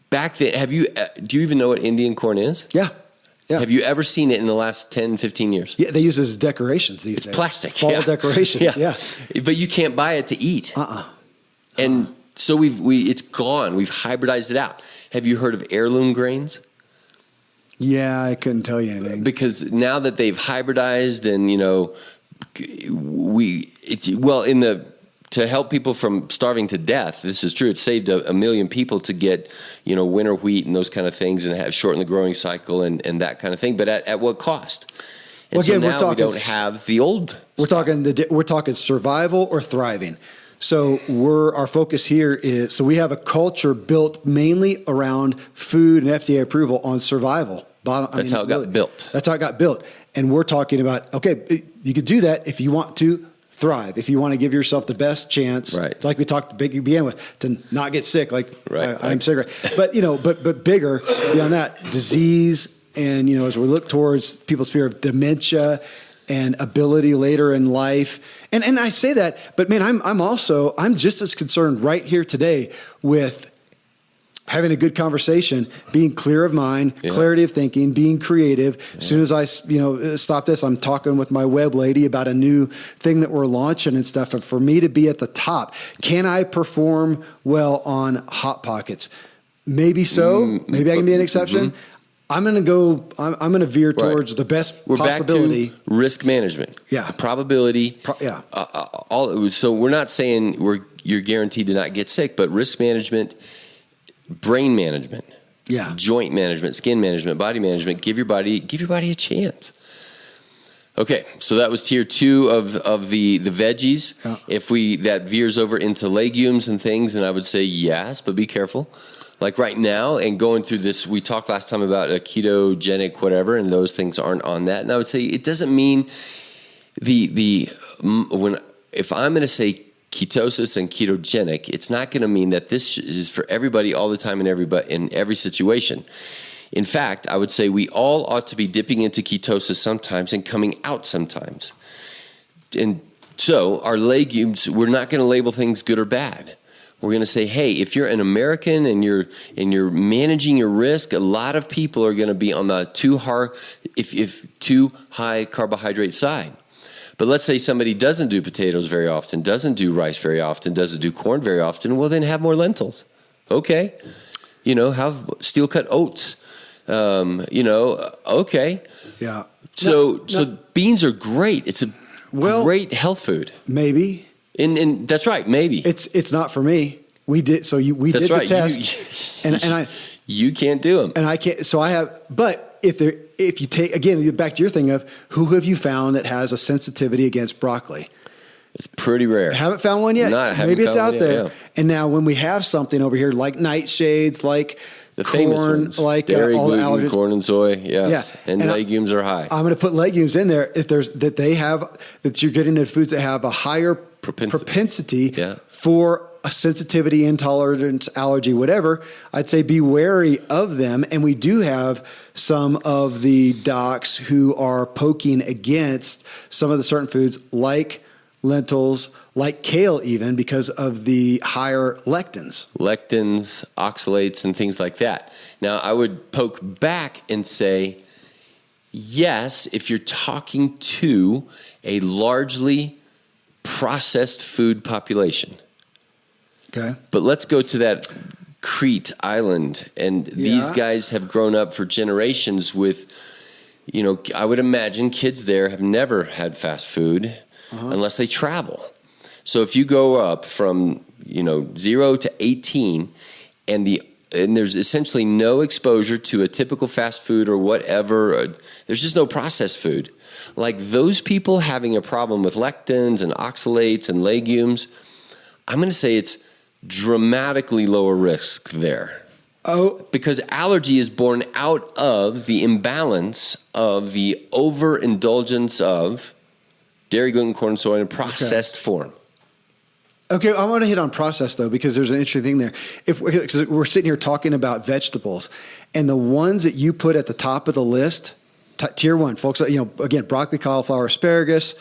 Back then, do you even know what Indian corn is? Yeah. Yeah. Have you ever seen it in the last 10, 15 years? Yeah, they use it as decorations these days. It's plastic. Fall decorations, yeah. But you can't buy it to eat. And so it's gone. We've hybridized it out. Have you heard of heirloom grains? Yeah, I couldn't tell you anything. Because now that they've hybridized and, to help people from starving to death, this is true. It saved a million people to get, winter wheat and those kind of things and have shortened the growing cycle and that kind of thing. But at what cost? And well, again, so now we don't have the old. We're talking survival or thriving. So our focus here is, so we have a culture built mainly around food and FDA approval on survival. That's how it got built. That's how it got built. And we're talking about, okay, you could do that if you want to thrive, if you want to give yourself the best chance, right, like we began with, to not get sick, like right, I'm sick, right? But but bigger beyond that, disease, and as we look towards people's fear of dementia and ability later in life, and I say that, but man, I'm just as concerned right here today with having a good conversation, being clear of mind, clarity of thinking, being creative. As soon as I, stop this, I'm talking with my web lady about a new thing that we're launching and stuff. And for me to be at the top, can I perform well on Hot Pockets? Maybe so. Maybe I can be an exception. I'm going to veer towards the best possibility. Back to risk management. Yeah. Probability. So we're not saying you're guaranteed to not get sick, but risk management, brain management, joint management, skin management, body management. Give your body a chance. Okay, so that was tier 2 of the veggies. Yeah. If that veers over into legumes and things, and I would say yes, but be careful. Like right now, and going through this, we talked last time about a ketogenic whatever, and those things aren't on that. And I would say it doesn't mean if I'm going to say ketosis and ketogenic, it's not going to mean that this is for everybody all the time in every situation. In fact, I would say we all ought to be dipping into ketosis sometimes and coming out sometimes. And so our legumes, we're not going to label things good or bad. We're going to say, hey, if you're an American and you're managing your risk, a lot of people are going to be on the too high carbohydrate side. But let's say somebody doesn't do potatoes very often, doesn't do rice very often, doesn't do corn very often. Well, then have more lentils. Okay. Have steel-cut oats. Okay. Yeah. So beans are great. It's a great health food. Maybe. And that's right. Maybe. It's not for me. We did. So we did the test. And you can't do them. And I can't. So I have, but if you take, again, back to your thing of who have you found that has a sensitivity against broccoli? It's pretty rare. Haven't found one yet? Maybe it's out there. Yeah. And now when we have something over here like nightshades, like the corn, famous ones, like dairy, all gluten, the allergens. Corn and soy, yes. Yeah. And legumes are high. I'm going to put legumes in there if that you're getting into foods that have a higher propensity for a sensitivity, intolerance, allergy, whatever, I'd say be wary of them. And we do have some of the docs who are poking against some of the certain foods like lentils, like kale even, because of the higher lectins. Lectins, oxalates, and things like that. Now, I would poke back and say, yes, if you're talking to a largely processed food population. Okay. But let's go to that Crete island. And these guys have grown up for generations with, I would imagine kids there have never had fast food unless they travel. So if you go up from, 0 to 18 and there's essentially no exposure to a typical fast food or whatever, there's just no processed food. Like those people having a problem with lectins and oxalates and legumes, I'm going to say it's dramatically lower risk there. Oh, because allergy is born out of the imbalance of the overindulgence of dairy, gluten, corn, soy in a processed form. Okay, I want to hit on process though, because there's an interesting thing there. Because we're sitting here talking about vegetables, and the ones that you put at the top of the list, tier one, folks. Again, broccoli, cauliflower, asparagus,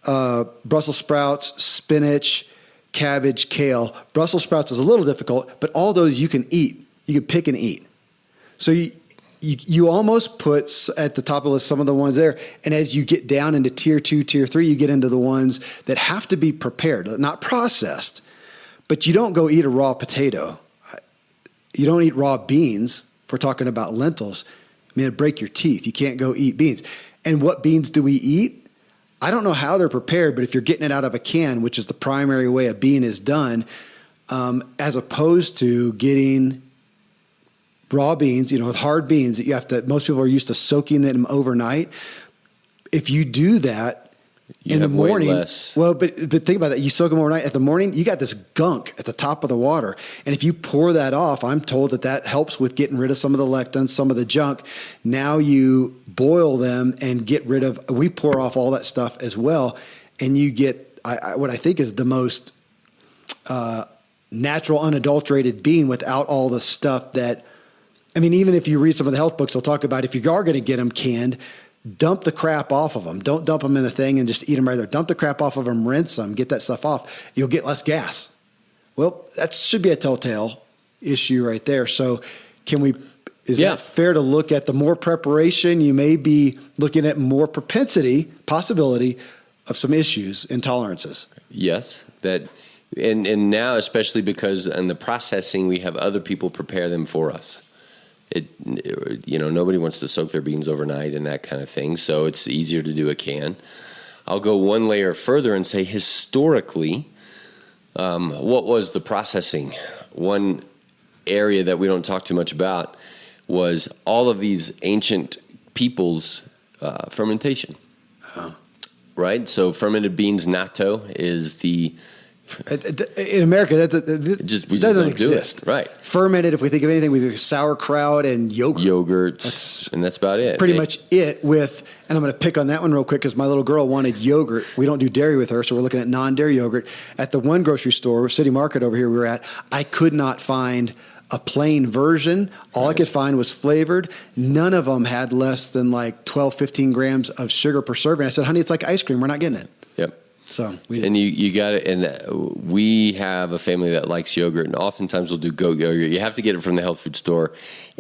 Brussels sprouts, spinach, cabbage, kale. Brussels sprouts is a little difficult, but all those you can eat. You can pick and eat. So you almost put at the top of the list some of the ones there. And as you get down into tier 2, tier 3, you get into the ones that have to be prepared, not processed. But you don't go eat a raw potato. You don't eat raw beans, if we're talking about lentils. I mean, it'd break your teeth. You can't go eat beans. And what beans do we eat? I don't know how they're prepared, but if you're getting it out of a can, which is the primary way a bean is done, as opposed to getting raw beans, with hard beans that most people are used to soaking them overnight. If you do that in the morning, well, but think about that. You soak them overnight. At the morning, you got this gunk at the top of the water. And if you pour that off, I'm told that helps with getting rid of some of the lectins, some of the junk. Now you boil them and get rid of, we pour off all that stuff as well. And you get what I think is the most natural, unadulterated bean without all the stuff that, even if you read some of the health books, they'll talk about if you are going to get them canned, dump the crap off of them. Don't dump them in the thing and just eat them right there. Dump the crap off of them, rinse them, get that stuff off. You'll get less gas. Well, that should be a telltale issue right there. So is that fair to look at the more preparation? You may be looking at more possibility of some issues, intolerances. Yes, and now especially because in the processing, we have other people prepare them for us. Nobody wants to soak their beans overnight and that kind of thing, so it's easier to do a can. I'll go one layer further and say historically, what was the processing? One area that we don't talk too much about was all of these ancient people's fermentation. Oh. Right? So fermented beans, natto, is the... In America, that just doesn't exist. Right. Fermented, if we think of anything, we think of sauerkraut and yogurt. And that's about it. Pretty much it with, and I'm going to pick on that one real quick because my little girl wanted yogurt. We don't do dairy with her, so we're looking at non-dairy yogurt. At the one grocery store, City Market over here we were at, I could not find a plain version. All I could find was flavored. None of them had less than like 12, 15 grams of sugar per serving. I said, honey, it's like ice cream. We're not getting it. Yep. So you got it. And we have a family that likes yogurt, and oftentimes we'll do goat yogurt. You have to get it from the health food store,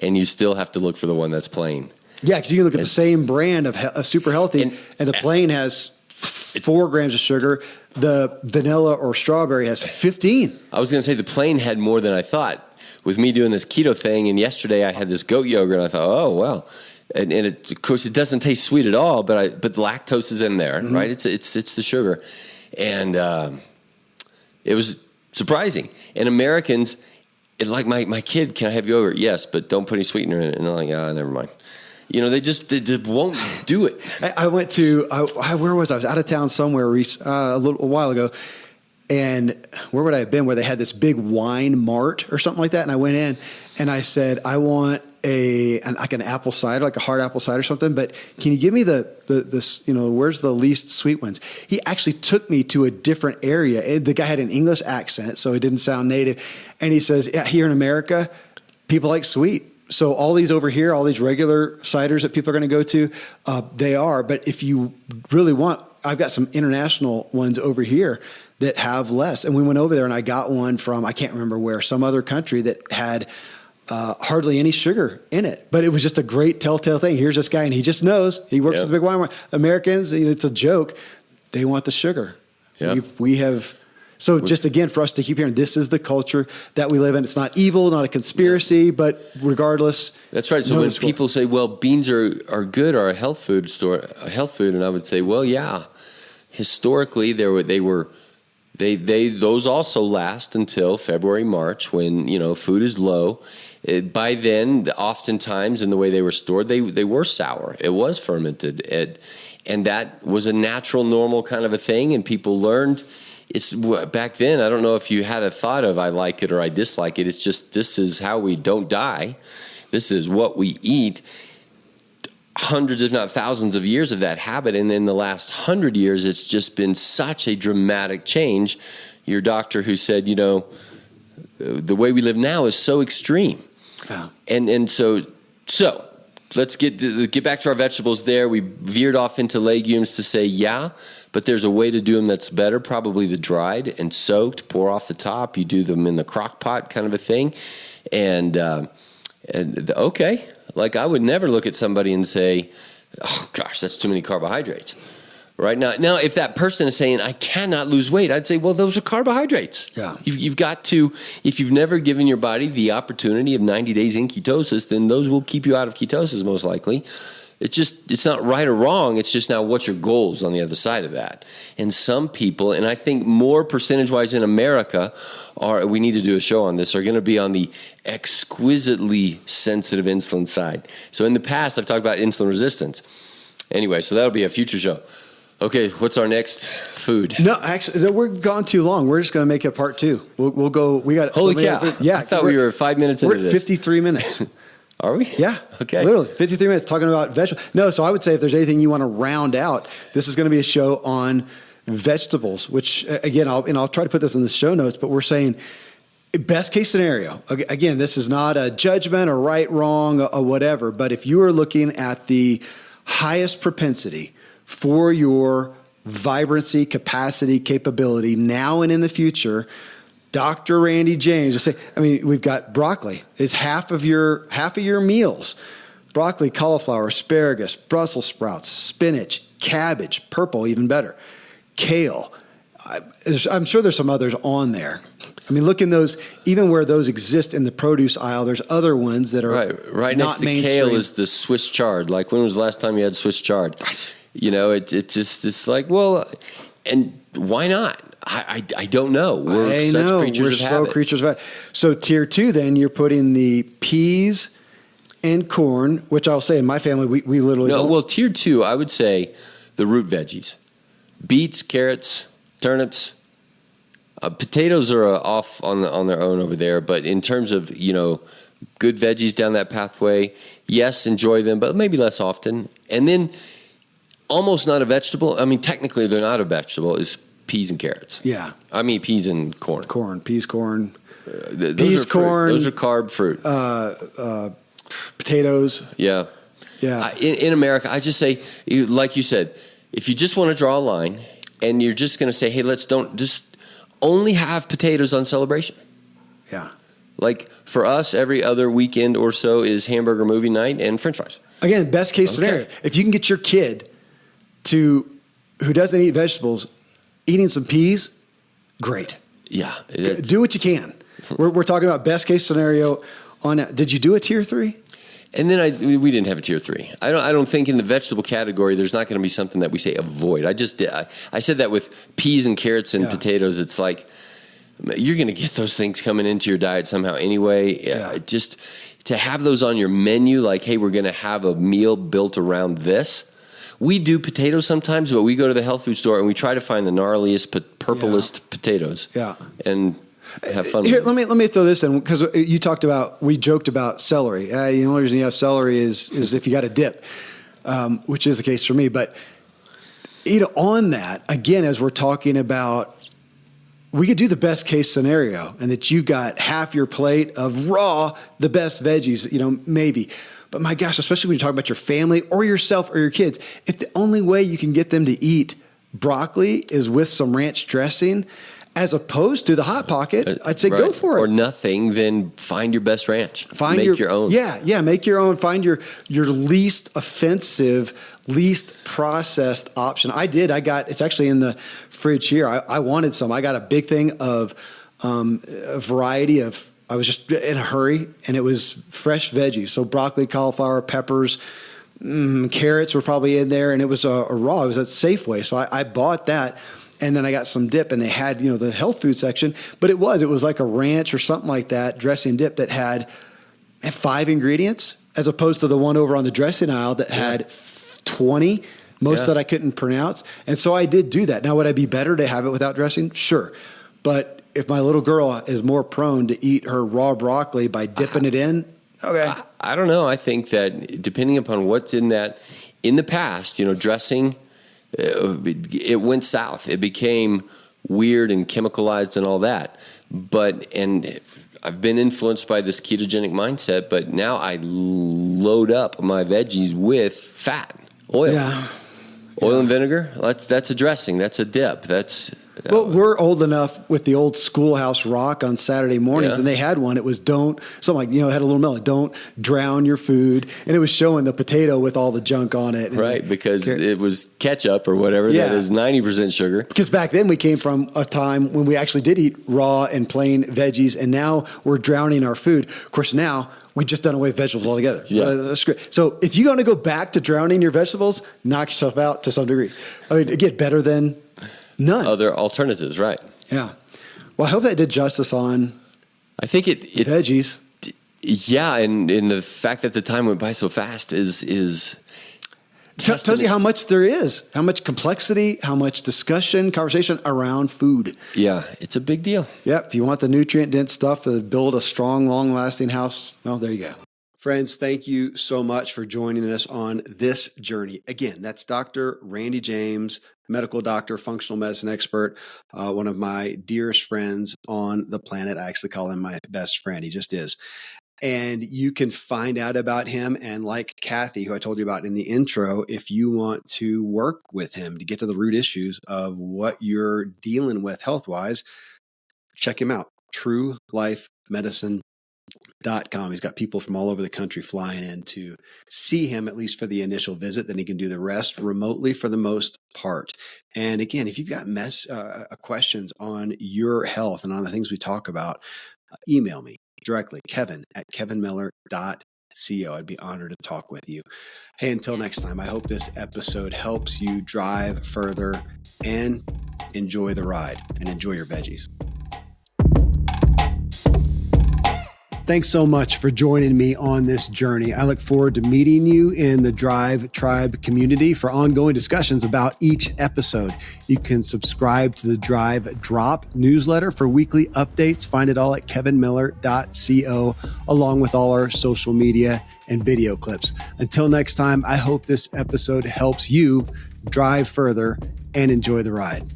and you still have to look for the one that's plain. Yeah, because you can look at the same brand of Super Healthy, and the plain has 4 grams of sugar. The vanilla or strawberry has 15. I was going to say the plain had more than I thought. With me doing this keto thing, and yesterday I had this goat yogurt, and I thought, oh, well. And of course, it doesn't taste sweet at all, but lactose is in there, right? It's the sugar. And it was surprising. And Americans, like my kid, can I have yogurt? Yes, but don't put any sweetener in it. And they're like, never mind. They just won't do it. I went to, where was I? I was out of town somewhere a while ago. And where would I have been? Where they had this big wine mart or something like that. And I went in and I said, I want like an apple cider, like a hard apple cider or something, but can you give me this, where's the least sweet ones? He actually took me to a different area. The guy had an English accent, so it didn't sound native. And he says, yeah, here in America, people like sweet. So all these over here, all these regular ciders that people are going to go to, they are. But if you really want, I've got some international ones over here that have less. And we went over there and I got one from, I can't remember where, some other country that had hardly any sugar in it. But it was just a great telltale thing. Here's this guy and he just knows. He works at the big wine market. Americans, it's a joke. They want the sugar. Yeah. We have... So just again, for us to keep hearing, this is the culture that we live in. It's not evil, not a conspiracy, but regardless. That's right. So when people say, well, beans are good or a health food, and I would say, well, yeah, historically those also last until February, March when, food is low. By then, oftentimes in the way they were stored, they were sour. It was fermented. And that was a natural, normal kind of a thing. And people learned. It's back then. I don't know if you had a thought of I like it or I dislike it. It's just this is how we don't die. This is what we eat. Hundreds, if not thousands, of years of that habit, and in the last 100 years, it's just been such a dramatic change. Your doctor who said, the way we live now is so extreme, and so let's get back to our vegetables. There, we veered off into legumes to say but there's a way to do them that's better, probably the dried and soaked, pour off the top. You do them in the crock pot kind of a thing. Okay, like I would never look at somebody and say, oh gosh, that's too many carbohydrates. Right now, if that person is saying, I cannot lose weight, I'd say, well, those are carbohydrates. Yeah. You've got to, if you've never given your body the opportunity of 90 days in ketosis, then those will keep you out of ketosis most likely. It's not right or wrong. It's just now what's your goals on the other side of that. And some people, and I think more percentage-wise in America, we need to do a show on this, are going to be on the exquisitely sensitive insulin side. So in the past, I've talked about insulin resistance. Anyway, so that'll be a future show. Okay, what's our next food? No, actually, we're gone too long. We're just going to make it part 2. We'll go. We got holy cow! Yeah, I thought we were 5 minutes into this. We're at 53 minutes. Are we? Yeah. Okay. Literally 53 minutes talking about vegetables. No, so I would say if there's anything you want to round out, this is going to be a show on vegetables. Which again, I'll try to put this in the show notes. But we're saying best case scenario. Again, this is not a judgment or right, wrong, or whatever. But if you are looking at the highest propensity for your vibrancy, capacity, capability now and in the future, Dr. Randy James will say, we've got broccoli. It's half of your meals. Broccoli, cauliflower, asparagus, Brussels sprouts, spinach, cabbage, purple, even better, kale. I'm sure there's some others on there. Look in those, even where those exist in the produce aisle, there's other ones that are right not next to mainstream. Kale is the Swiss chard. Like, when was the last time you had Swiss chard? It's like, well, and why not? I don't know. We're creatures of habit. So tier 2, then you're putting the peas and corn, which I'll say in my family, we literally don't. Well, tier 2, I would say the root veggies, beets, carrots, turnips. Potatoes are off on their own over there, but in terms of, good veggies down that pathway, yes, enjoy them, but maybe less often. And then almost not a vegetable. Technically they're not a vegetable, is peas and carrots. Yeah. Peas and corn. Peas, corn. Those are carb fruit. Potatoes. Yeah. Yeah. In America, I just say, like you said, if you just want to draw a line and you're just going to say, hey, don't just only have potatoes on Celebration. Yeah. Like for us, every other weekend or so is hamburger movie night and French fries. Again, best case scenario. If you can get your kid who doesn't eat vegetables, eating some peas, great. Yeah. Do what you can. We're talking about best case scenario on that. Did you do a tier 3? And then we didn't have a tier 3. I don't think in the vegetable category there's not going to be something that we say avoid. I said that with peas and carrots and potatoes. It's like you're going to get those things coming into your diet somehow anyway. Just to have those on your menu, like, hey, we're going to have a meal built around this. We do potatoes sometimes, but we go to the health food store and we try to find the gnarliest, purplest potatoes. Yeah. And have fun. Here, let me throw this in, because we joked about celery. The only reason you have celery is if you got a dip, which is the case for me. But on that, again, as we're talking about, we could do the best case scenario, and that you've got half your plate of the best veggies, maybe. But my gosh, especially when you talk about your family or yourself or your kids, if the only way you can get them to eat broccoli is with some ranch dressing, as opposed to the Hot Pocket, I'd say go for it. Or nothing, then find your best ranch. Make your own. Yeah, make your own. Find your least offensive, least processed option. It's actually in the fridge here. I wanted some. I got a big thing of a variety of, I was just in a hurry, and it was fresh veggies. So broccoli, cauliflower, peppers, carrots were probably in there, and it was a raw. It was at Safeway. So I bought that. And then I got some dip, and they had, the health food section, but it was like a ranch or something like that, dressing dip that had 5 ingredients, as opposed to the one over on the dressing aisle that had 20, that I couldn't pronounce. And so I did do that. Now, would I be better to have it without dressing? Sure. But if my little girl is more prone to eat her raw broccoli by dipping it in, okay. I don't know. I think that depending upon what's in that, in the past, dressing, it went south. It became weird and chemicalized and all that. And I've been influenced by this ketogenic mindset, but now I load up my veggies with fat, oil. Oil and vinegar. That's a dressing. That's a dip. Well, we're old enough with the old Schoolhouse Rock on Saturday mornings, and they had one. It was it had a little melon, don't drown your food. And it was showing the potato with all the junk on it. Right, because it was ketchup or whatever that is 90% sugar. Because back then we came from a time when we actually did eat raw and plain veggies, and now we're drowning our food. Of course, now we just done away with vegetables altogether. Yeah. That's great. So if you're going to go back to drowning your vegetables, knock yourself out to some degree. I mean, get better than none. Other alternatives, right? Yeah. Well, I hope that did justice on, I think it veggies. Yeah, and the fact that the time went by so fast is tells you how much there is, how much complexity, how much discussion, conversation around food. Yeah, it's a big deal. Yep. If you want the nutrient-dense stuff to build a strong, long-lasting house, well, there you go. Friends, thank you so much for joining us on this journey. Again, that's Dr. Randy James, medical doctor, functional medicine expert, one of my dearest friends on the planet. I actually call him my best friend. He just is. And you can find out about him. And like Kathy, who I told you about in the intro, if you want to work with him to get to the root issues of what you're dealing with health-wise, check him out. TrueLifeMedicine.com. He's got people from all over the country flying in to see him, at least for the initial visit. Then he can do the rest remotely for the most part. And again, if you've got questions on your health and on the things we talk about, email me directly, kevin@kevinmiller.co. I'd be honored to talk with you. Hey, until next time, I hope this episode helps you drive further and enjoy the ride and enjoy your veggies. Thanks so much for joining me on this journey. I look forward to meeting you in the Drive Tribe community for ongoing discussions about each episode. You can subscribe to the Drive Drop newsletter for weekly updates. Find it all at kevinmiller.co, along with all our social media and video clips. Until next time, I hope this episode helps you drive further and enjoy the ride.